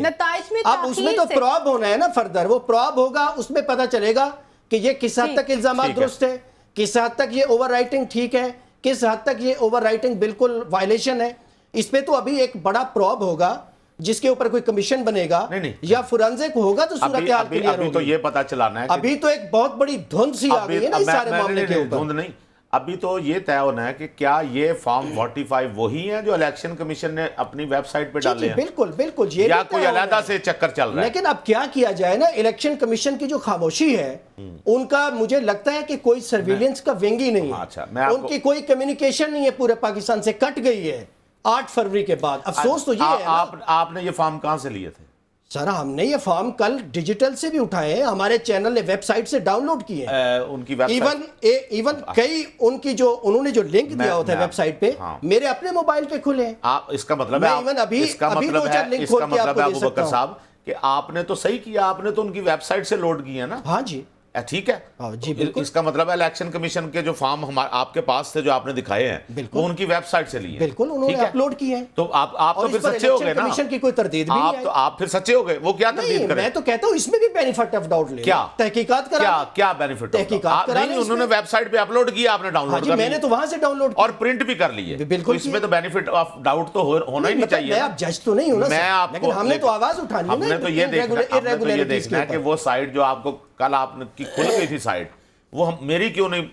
اب اس میں تو پروب ہونا ہے نا فردر، وہ پروب ہوگا، اس میں پتہ چلے گا کہ یہ کس حد تک الزامات درست ہے، کس حد تک یہ اوور رائٹنگ ٹھیک ہے، کس حد تک یہ اوور رائٹنگ بالکل وائلیشن ہے. اس پہ تو ابھی ایک بڑا پروب ہوگا جس کے اوپر کوئی کمیشن بنے گا یا فورنزک ہوگا تو صورتحال کلیئر ہوگی. ابھی تو یہ پتا چلانا ہے، ابھی تو ایک بہت بڑی دھند سی آ گئی ہے نا اس سارے معاملے کے اوپر. دھند نہیں، ابھی تو یہ طے ہونا ہے کہ کیا یہ فارم 45 وہی ہیں جو الیکشن کمیشن نے اپنی ویب سائٹ پہ ڈالے ہیں، بالکل بالکل، یہ یا کوئی علیحدہ سے چکر چل رہا ہے. لیکن اب کیا کیا جائے نا، الیکشن کمیشن کی جو خاموشی ہے ان کا مجھے لگتا ہے کہ کوئی سرویلنس کا ونگ ہی نہیں ہے، ان کی کوئی کمیونیکیشن نہیں ہے، پورے پاکستان سے کٹ گئی ہے 8 فروری کے بعد. افسوس تو یہ ہے نا. آپ نے یہ فارم کہاں سے لیے تھے؟ سر ہم نے یہ فارم کل ڈیجیٹل سے بھی اٹھائے ہیں، ہمارے چینل نے ویب سائٹ سے ڈاؤن لوڈ کیے ہیں. ان کی ویب سائٹ ایون کئی ان کی جو انہوں نے جو لنک دیا ہوتا ہے ویب سائٹ پہ میرے اپنے موبائل پہ کھلے ہیں. اس کا مطلب ہے ابو بکر صاحب کہ آپ نے تو صحیح کیا، آپ نے تو ان کی ویب سائٹ سے لوڈ کی ہے نا. ہاں جی ٹھیک ہے جی بالکل. اس کا مطلب ہے الیکشن کمیشن کے جو فارم آپ کے پاس تھے جو آپ نے دکھائے ہیں وہ ان کی ویب سائٹ سے لیے، بالکل انہوں نے اپلوڈ کیے ہیں. تو آپ تو پھر سچے ہو گئے نا، کمیشن کی کوئی تردید بھی نہیں ہے. آپ پھر سچے ہو گئے. وہ کیا تردید کریں؟ میں تو کہتا ہوں اس میں بھی بینیفٹ آف ڈاؤٹ لیں، کیا تحقیقات کرا، کیا بینیفٹ تحقیقات کرا. نہیں انہوں نے ویب سائٹ پہ اپلوڈ کیا، آپ نے ڈاؤن لوڈ کر، میں نے تو وہاں سے ڈاؤن لوڈ اور پرنٹ بھی کر لیے. بالکل اس میں تو بینیفٹ آف ڈاؤٹ تو ہونا ہی نہیں چاہیے. میں اب جج تو نہیں ہوں نا، لیکن ہم نے تو آواز اٹھانی ہے. ہم نے تو یہ دیکھنا ہے کہ وہ سائٹ جو آپ کو کل آپ کی کھل گئی تھی سائٹ، وہ میری کیوں نہیں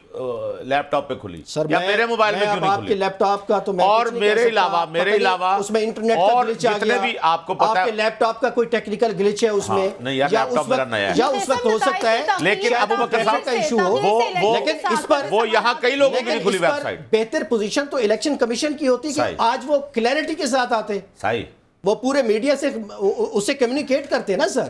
لیپ ٹاپ پہ کھلی یا میرے موبائل میں کیوں نہیں کھلی؟ لیپ ٹاپ کا تو میں اور میرے علاوہ اس میں انٹرنیٹ کا گلچ آ گیا، بھی آپ کو پتا ہے لیپ ٹاپ کا کوئی ٹیکنیکل گلچ ہے اس میں، نہیں یار لیپ ٹاپ میرا نیا ہے، یا اس وقت ہو سکتا ہے لیکن ابو بکر صاحب کا ایشو ہو. لیکن اس پر وہ یہاں کئی لوگوں کی کھلی ویب سائٹ. بہتر پوزیشن تو الیکشن کمیشن کی ہوتی کہ آج وہ کلیئرٹی کے ساتھ آتے، وہ پورے میڈیا سے اس سے کمیونیکیٹ کرتے نا. سر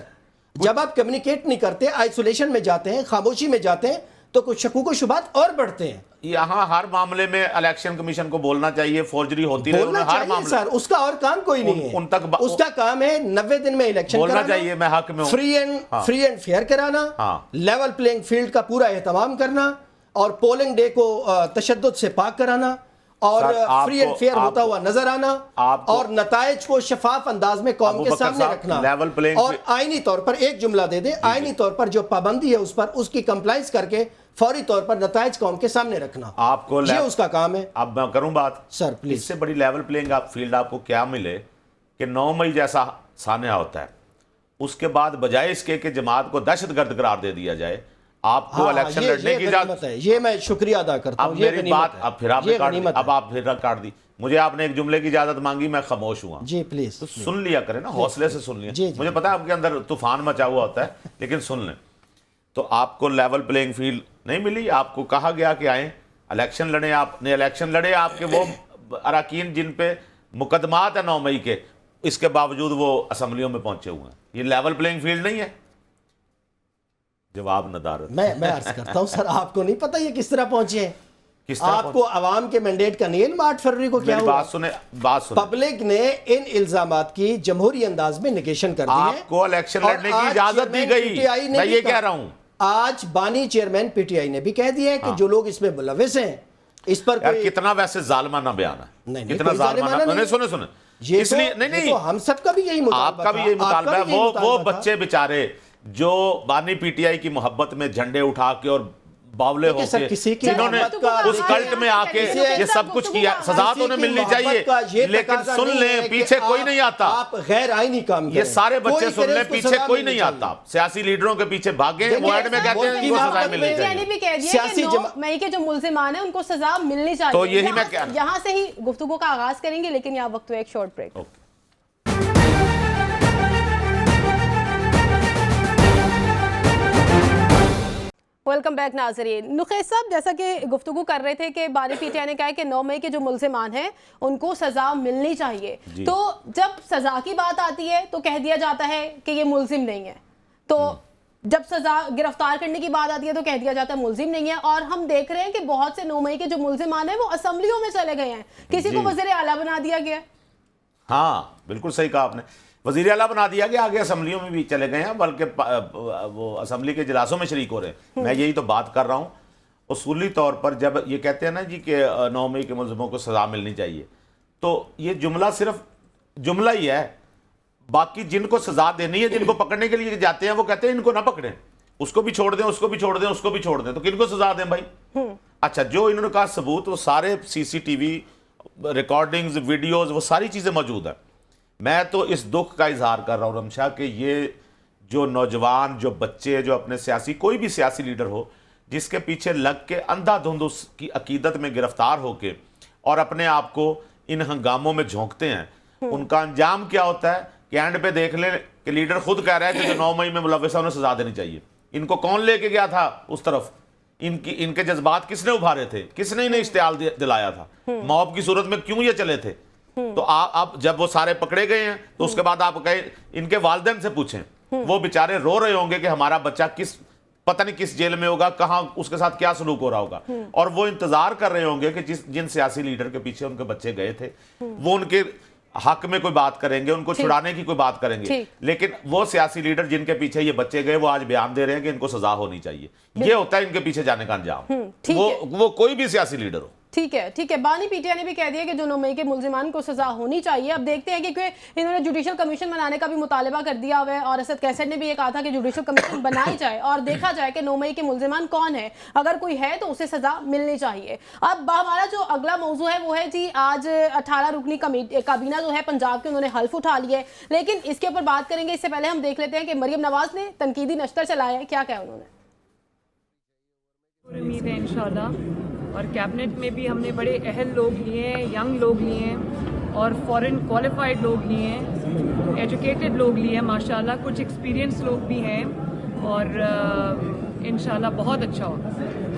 جب آپ کمیونیکیٹ نہیں کرتے، آئسولیشن میں جاتے ہیں، خاموشی میں جاتے ہیں، تو کچھ شکوک و شبہات اور بڑھتے ہیں. یہاں ہر معاملے میں الیکشن کمیشن کو بولنا چاہیے، فورجری ہوتی رہے ہر معاملے. سر اس کا اور کام کوئی نہیں ہے، ان تک اس کا کام ہے 90 دن میں الیکشن بولنا چاہیے. میں حق میں ہوں، فری اینڈ فیئر کرانا، لیول پلینگ فیلڈ کا پورا اہتمام کرنا، اور پولنگ ڈے کو تشدد سے پاک کرانا، اور فری اینڈ فیئر ہوتا ہوا نظر آنا، اور نتائج کو شفاف انداز میں قوم کے سامنے رکھنا. اور آئینی طور پر ایک جملہ دے دیں، آئینی طور پر جو پابندی ہے اس پر اس کی کمپلائنس کر کے فوری طور پر نتائج قوم کے سامنے رکھنا. آپ کو یہ اس کا کام ہے. اب میں کروں بات سر پلیز. اس سے بڑی لیول پلینگ فیلڈ آپ کو کیا ملے کہ 9 مئی جیسا سانحہ ہوتا ہے، اس کے بعد بجائے اس کے کہ جماعت کو دہشت گرد قرار دے دیا جائے، آپ کو الیکشن لڑنے کی اجازت ہے. یہ میں شکریہ ادا کرتا ہوں. اب میری بات اب پھر آپ نے کاٹ دی. مجھے آپ نے ایک جملے کی اجازت مانگی، میں خاموش ہوا. جی پلیز تو سن لیا کریں نا، حوصلے سے سن لیا. مجھے پتا ہے آپ کے اندر طوفان مچا ہوا ہوتا ہے، لیکن سن لیں. تو آپ کو لیول پلینگ فیلڈ نہیں ملی، آپ کو کہا گیا کہ آئیں الیکشن لڑیں. آپ نے الیکشن لڑے، آپ کے وہ اراکین جن پہ مقدمات ہیں 9 مئی کے، اس کے باوجود وہ اسمبلیوں میں پہنچے ہوئے ہیں. یہ لیول پلینگ فیلڈ نہیں ہے؟ جواب ندارت. میں عرض کرتا ہوں سر، آپ کو نہیں پتا یہ کس طرح پہنچے ہیں؟ آپ کو عوام کے مینڈیٹ کا نہیں علم 8 فروری کو کیا ہوا؟ بات سنیں. پبلک نے ان الزامات کی جمہوری انداز میں نگیشن کر دی ہے. آپ کو الیکشن لڑنے کی اجازت دی گئی. میں یہ کہہ رہا ہوں، آج بانی چیئرمین پی ٹی آئی نے بھی کہہ دیا ہے کہ جو لوگ اس میں ملوث ہیں اس پر کوئی... کتنا ویسے ظالمانہ بیان ہے، کتنا ظالمانہ. سنیں اس لیے نہیں، ہم سب کا بھی یہی مطالبہ، آپ کا بھی یہی مطالبہ ہے. وہ بچے بیچارے جو بانی پی ٹی آئی کی محبت میں جھنڈے اٹھا کے اور باولے ہو کے جنہوں نے اس کلٹ میں آ کے یہ سب کچھ کیا، سزا تو انہیں ملنی چاہیے. لیکن سن لیں پیچھے کوئی نہیں آتا. آپ غیر آئینی کام یہ سارے بچے سن لیں، پیچھے کوئی نہیں آتا. سیاسی لیڈروں کے پیچھے بھاگیں، وہ ایڈ میں کہتے ہیں ان کو سزا ملنی چاہیے. سیاسی مئی کے جو ملزمان ہیں ان کو سزا ملنی چاہیے. تو یہی میں کہہ رہا ہوں. یہاں سے ہی گفتگو کا آغاز کریں گے، لیکن یہاں وقت ایک شارٹ بریک. ویلکم بیک ناظرین. نخیس صاحب جیسا کہ گفتگو کر رہے تھے کہ بانی پی ٹی آئی نے کہا ہے کہ 9 مئی کے جو ملزمان ہیں ان کو سزا ملنی چاہیے. تو جب سزا کی بات آتی ہے تو کہہ دیا جاتا ہے کہ یہ ملزم نہیں ہے، تو جب سزا گرفتار کرنے کی بات آتی ہے تو کہہ دیا جاتا ہے ملزم نہیں ہے. اور ہم دیکھ رہے ہیں کہ بہت سے 9 مئی کے جو ملزمان ہیں وہ اسمبلیوں میں چلے گئے ہیں، کسی کو وزیر اعلیٰ بنا دیا گیا. ہاں بالکل صحیح کہا آپ نے. وزیر اعلیٰ بنا دیا کہ آگے اسمبلیوں میں بھی چلے گئے ہیں, بلکہ وہ اسمبلی کے اجلاسوں میں شریک ہو رہے ہیں. میں یہی تو بات کر رہا ہوں. اصولی طور پر جب یہ کہتے ہیں نا جی کہ 9 مئی کے ملزموں کو سزا ملنی چاہیے, تو یہ جملہ صرف جملہ ہی ہے. باقی جن کو سزا دینی ہے, جن کو پکڑنے کے لیے جاتے ہیں, وہ کہتے ہیں ان کو نہ پکڑیں, اس کو بھی چھوڑ دیں, اس کو بھی چھوڑ دیں, اس کو بھی چھوڑ دیں. تو کن کو سزا دیں بھائی؟ اچھا, جو انہوں نے کہا ثبوت, وہ سارے C C T V recordings, videos, وہ ساری چیزیں موجود ہیں. میں تو اس دکھ کا اظہار کر رہا ہوں رمشا کہ یہ جو نوجوان, جو بچے, جو اپنے سیاسی, کوئی بھی سیاسی لیڈر ہو, جس کے پیچھے لگ کے اندھا دھند اس کی عقیدت میں گرفتار ہو کے اور اپنے آپ کو ان ہنگاموں میں جھونکتے ہیں, ان کا انجام کیا ہوتا ہے کہ اینڈ پہ دیکھ لیں کہ لیڈر خود کہہ رہا ہے کہ جو 9 مئی میں ملوث ہے انہیں سزا دینی چاہیے. ان کو کون لے کے گیا تھا اس طرف؟ ان کے جذبات کس نے ابھارے تھے؟ کس نے انہیں اشتعال دلایا تھا؟ موب کی صورت میں کیوں یہ چلے تھے؟ تو آپ جب وہ سارے پکڑے گئے ہیں تو اس کے بعد آپ کہیں ان کے والدین سے پوچھیں, وہ بیچارے رو رہے ہوں گے کہ ہمارا بچہ پتہ نہیں کس جیل میں ہوگا, کہاں اس کے ساتھ کیا سلوک ہو رہا ہوگا, اور وہ انتظار کر رہے ہوں گے کہ جن سیاسی لیڈر کے پیچھے ان کے بچے گئے تھے وہ ان کے حق میں کوئی بات کریں گے, ان کو چھڑانے کی کوئی بات کریں گے. لیکن وہ سیاسی لیڈر جن کے پیچھے یہ بچے گئے, وہ آج بیان دے رہے ہیں کہ ان کو سزا ہونی چاہیے. یہ ہوتا ہے ان کے پیچھے جانے کا انجام, وہ کوئی بھی سیاسی لیڈر ہو. ٹھیک ہے. بانی پی ٹی آئی نے بھی کہہ دیا کہ جو 9 مئی کے ملزمان کو سزا ہونی چاہیے. اب دیکھتے ہیں کہ انہوں نے جوڈیشل کمیشن بنانے کا بھی مطالبہ کر دیا ہوا ہے, اور اسد کیسٹ نے بھی یہ کہا تھا کہ جوڈیشل کمیشن بنائی جائے اور دیکھا جائے کہ 9 مئی کے ملزمان کون ہیں, اگر کوئی ہے تو اسے سزا ملنی چاہیے. اب ہمارا جو اگلا موضوع ہے وہ ہے جی آج 18 رکنی کابینہ جو ہے پنجاب کے, انہوں نے حلف اٹھا لیا ہے, لیکن اس کے اوپر بات کریں گے. اس سے پہلے ہم دیکھ لیتے ہیں کہ مریم نواز نے تنقیدی نشتر چلایا ہے, کیا انہوں نے. امید ہے انشاءاللہ, اور کیبنٹ میں بھی ہم نے بڑے اہل لوگ لیے ہیں, ینگ لوگ لیے ہیں, اور فورن کوالیفائڈ لوگ لیے ہیں, ایجوکیٹڈ لوگ لیے ہیں ماشاءاللہ, کچھ ایکسپیرینس لوگ بھی ہیں, اور انشاءاللہ بہت اچھا ہوگا.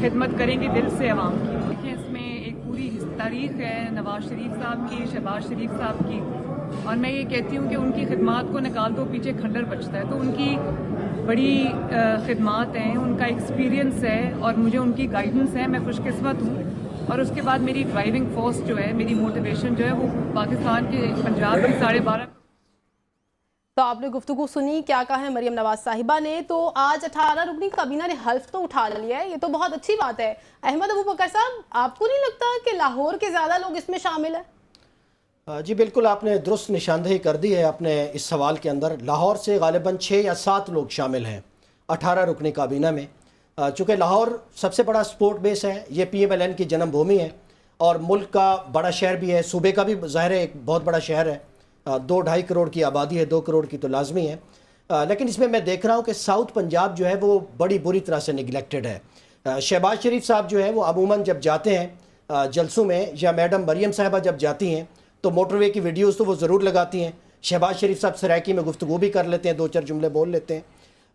خدمت کریں گے دل سے عوام کی. دیکھیں اس میں ایک پوری تاریخ ہے نواز شریف صاحب کی, شہباز شریف صاحب کی, اور میں یہ کہتی ہوں کہ ان کی خدمات کو نکال دو پیچھے کھنڈر بچتا ہے. تو ان کی بڑی خدمات ہیں, ان کا ایکسپیرینس ہے, اور مجھے ان کی گائیڈنس ہے. میں خوش قسمت ہوں. اور اس کے بعد میری ڈرائیونگ فورس جو ہے, میری موٹیویشن جو ہے, وہ پاکستان کے پنجاب کی 12.5. تو آپ نے گفتگو سنی, کیا کہا ہے مریم نواز صاحبہ نے. تو آج 18 رکنی کابینہ نے حلف تو اٹھا لیا ہے, یہ تو بہت اچھی بات ہے. احمد ابوبکر صاحب, آپ کو نہیں لگتا کہ لاہور کے زیادہ لوگ اس میں شامل ہیں؟ جی بالکل, آپ نے درست نشاندہی کر دی ہے اپنے اس سوال کے اندر. لاہور سے غالباً 6 یا 7 لوگ شامل ہیں 18 رکنی کابینہ میں. چونکہ لاہور سب سے بڑا سپورٹ بیس ہے, یہ پی ایم ایل این کی جنم بھومی ہے, اور ملک کا بڑا شہر بھی ہے, صوبے کا بھی ظاہر ہے ایک بہت بڑا شہر ہے. 2-2.5 کروڑ کی آبادی ہے, 2 کروڑ کی تو لازمی ہے. لیکن اس میں دیکھ رہا ہوں کہ ساؤتھ پنجاب جو ہے وہ بڑی بری طرح سے نگلیکٹڈ ہے. شہباز شریف صاحب جو ہے وہ عموماً جب جاتے ہیں جلسوں میں, یا میڈم مریم صاحبہ جب جاتی ہیں تو موٹر وے کی ویڈیوز تو وہ ضرور لگاتی ہیں. شہباز شریف صاحب سرائکی میں گفتگو بھی کر لیتے ہیں, 2-4 جملے بول لیتے ہیں,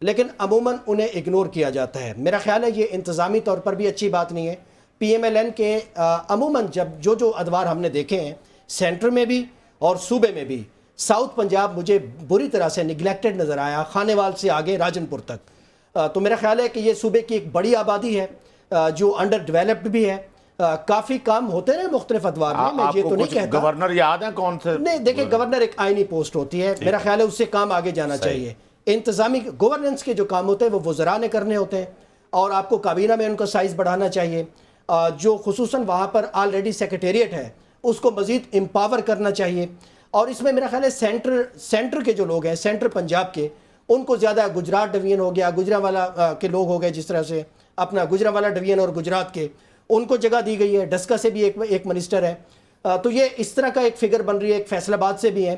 لیکن عموماً انہیں اگنور کیا جاتا ہے. میرا خیال ہے یہ انتظامی طور پر بھی اچھی بات نہیں ہے. پی ایم ایل این کے عموماً جب جو ادوار ہم نے دیکھے ہیں سینٹر میں بھی اور صوبے میں بھی, ساؤتھ پنجاب مجھے بری طرح سے نگلیکٹڈ نظر آیا, خانے وال سے آگے راجن پور تک. تو میرا خیال ہے کہ یہ صوبے کی ایک بڑی آبادی ہے جو انڈر ڈیولپڈ بھی ہے. کافی کام ہوتے ہیں مختلف ادوار میں, میں یہ تو نہیں کہتا. گورنر یاد ہے کون سے؟ نہیں, دیکھیں گورنر ایک آئینی پوسٹ ہوتی ہے, میرا خیال ہے اس سے کام آگے جانا چاہیے. انتظامی گورننس کے جو کام ہوتے ہیں وہ وزراء نے کرنے ہوتے ہیں, اور آپ کو کابینہ میں ان کا سائز بڑھانا چاہیے. جو خصوصاً وہاں پر آلریڈی سیکریٹریٹ ہے اس کو مزید امپاور کرنا چاہیے. اور اس میں میرا خیال ہے سینٹر کے جو لوگ ہیں, سینٹر پنجاب کے, ان کو زیادہ گجرات ڈویژن ہو گیا, گجرانوالا کے لوگ ہو گئے, جس طرح سے اپنا گجرانوالا ڈویژن اور گجرات کے, ان کو جگہ دی گئی ہے. ڈسکا سے بھی ایک منسٹر ہے. تو یہ اس طرح کا ایک فگر بن رہی ہے. ایک فیصل آباد سے بھی ہے.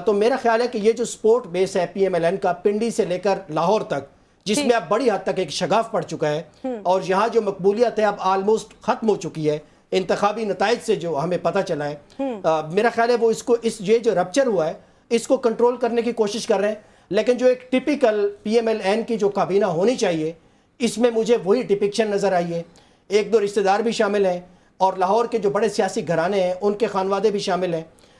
تو میرا خیال ہے کہ یہ جو سپورٹ بیس ہے پی ایم ایل این کا, پنڈی سے لے کر لاہور تک, جس میں اب بڑی حد تک ایک شگاف پڑ چکا ہے, اور یہاں جو مقبولیت ہے اب آلموسٹ ختم ہو چکی ہے انتخابی نتائج سے جو ہمیں پتہ چلا ہے. میرا خیال ہے وہ یہ جو رپچر ہوا ہے اس کو کنٹرول کرنے کی کوشش کر رہے ہیں. لیکن جو ایک typical P M L N کی جو کابینہ ہونی چاہیے, اس میں مجھے وہی ڈپکشن نظر آئی ہے. 1-2 رشتہ دار بھی شامل ہیں, اور لاہور کے جو بڑے سیاسی گھرانے ہیں ان کے خانوادے بھی شامل ہیں.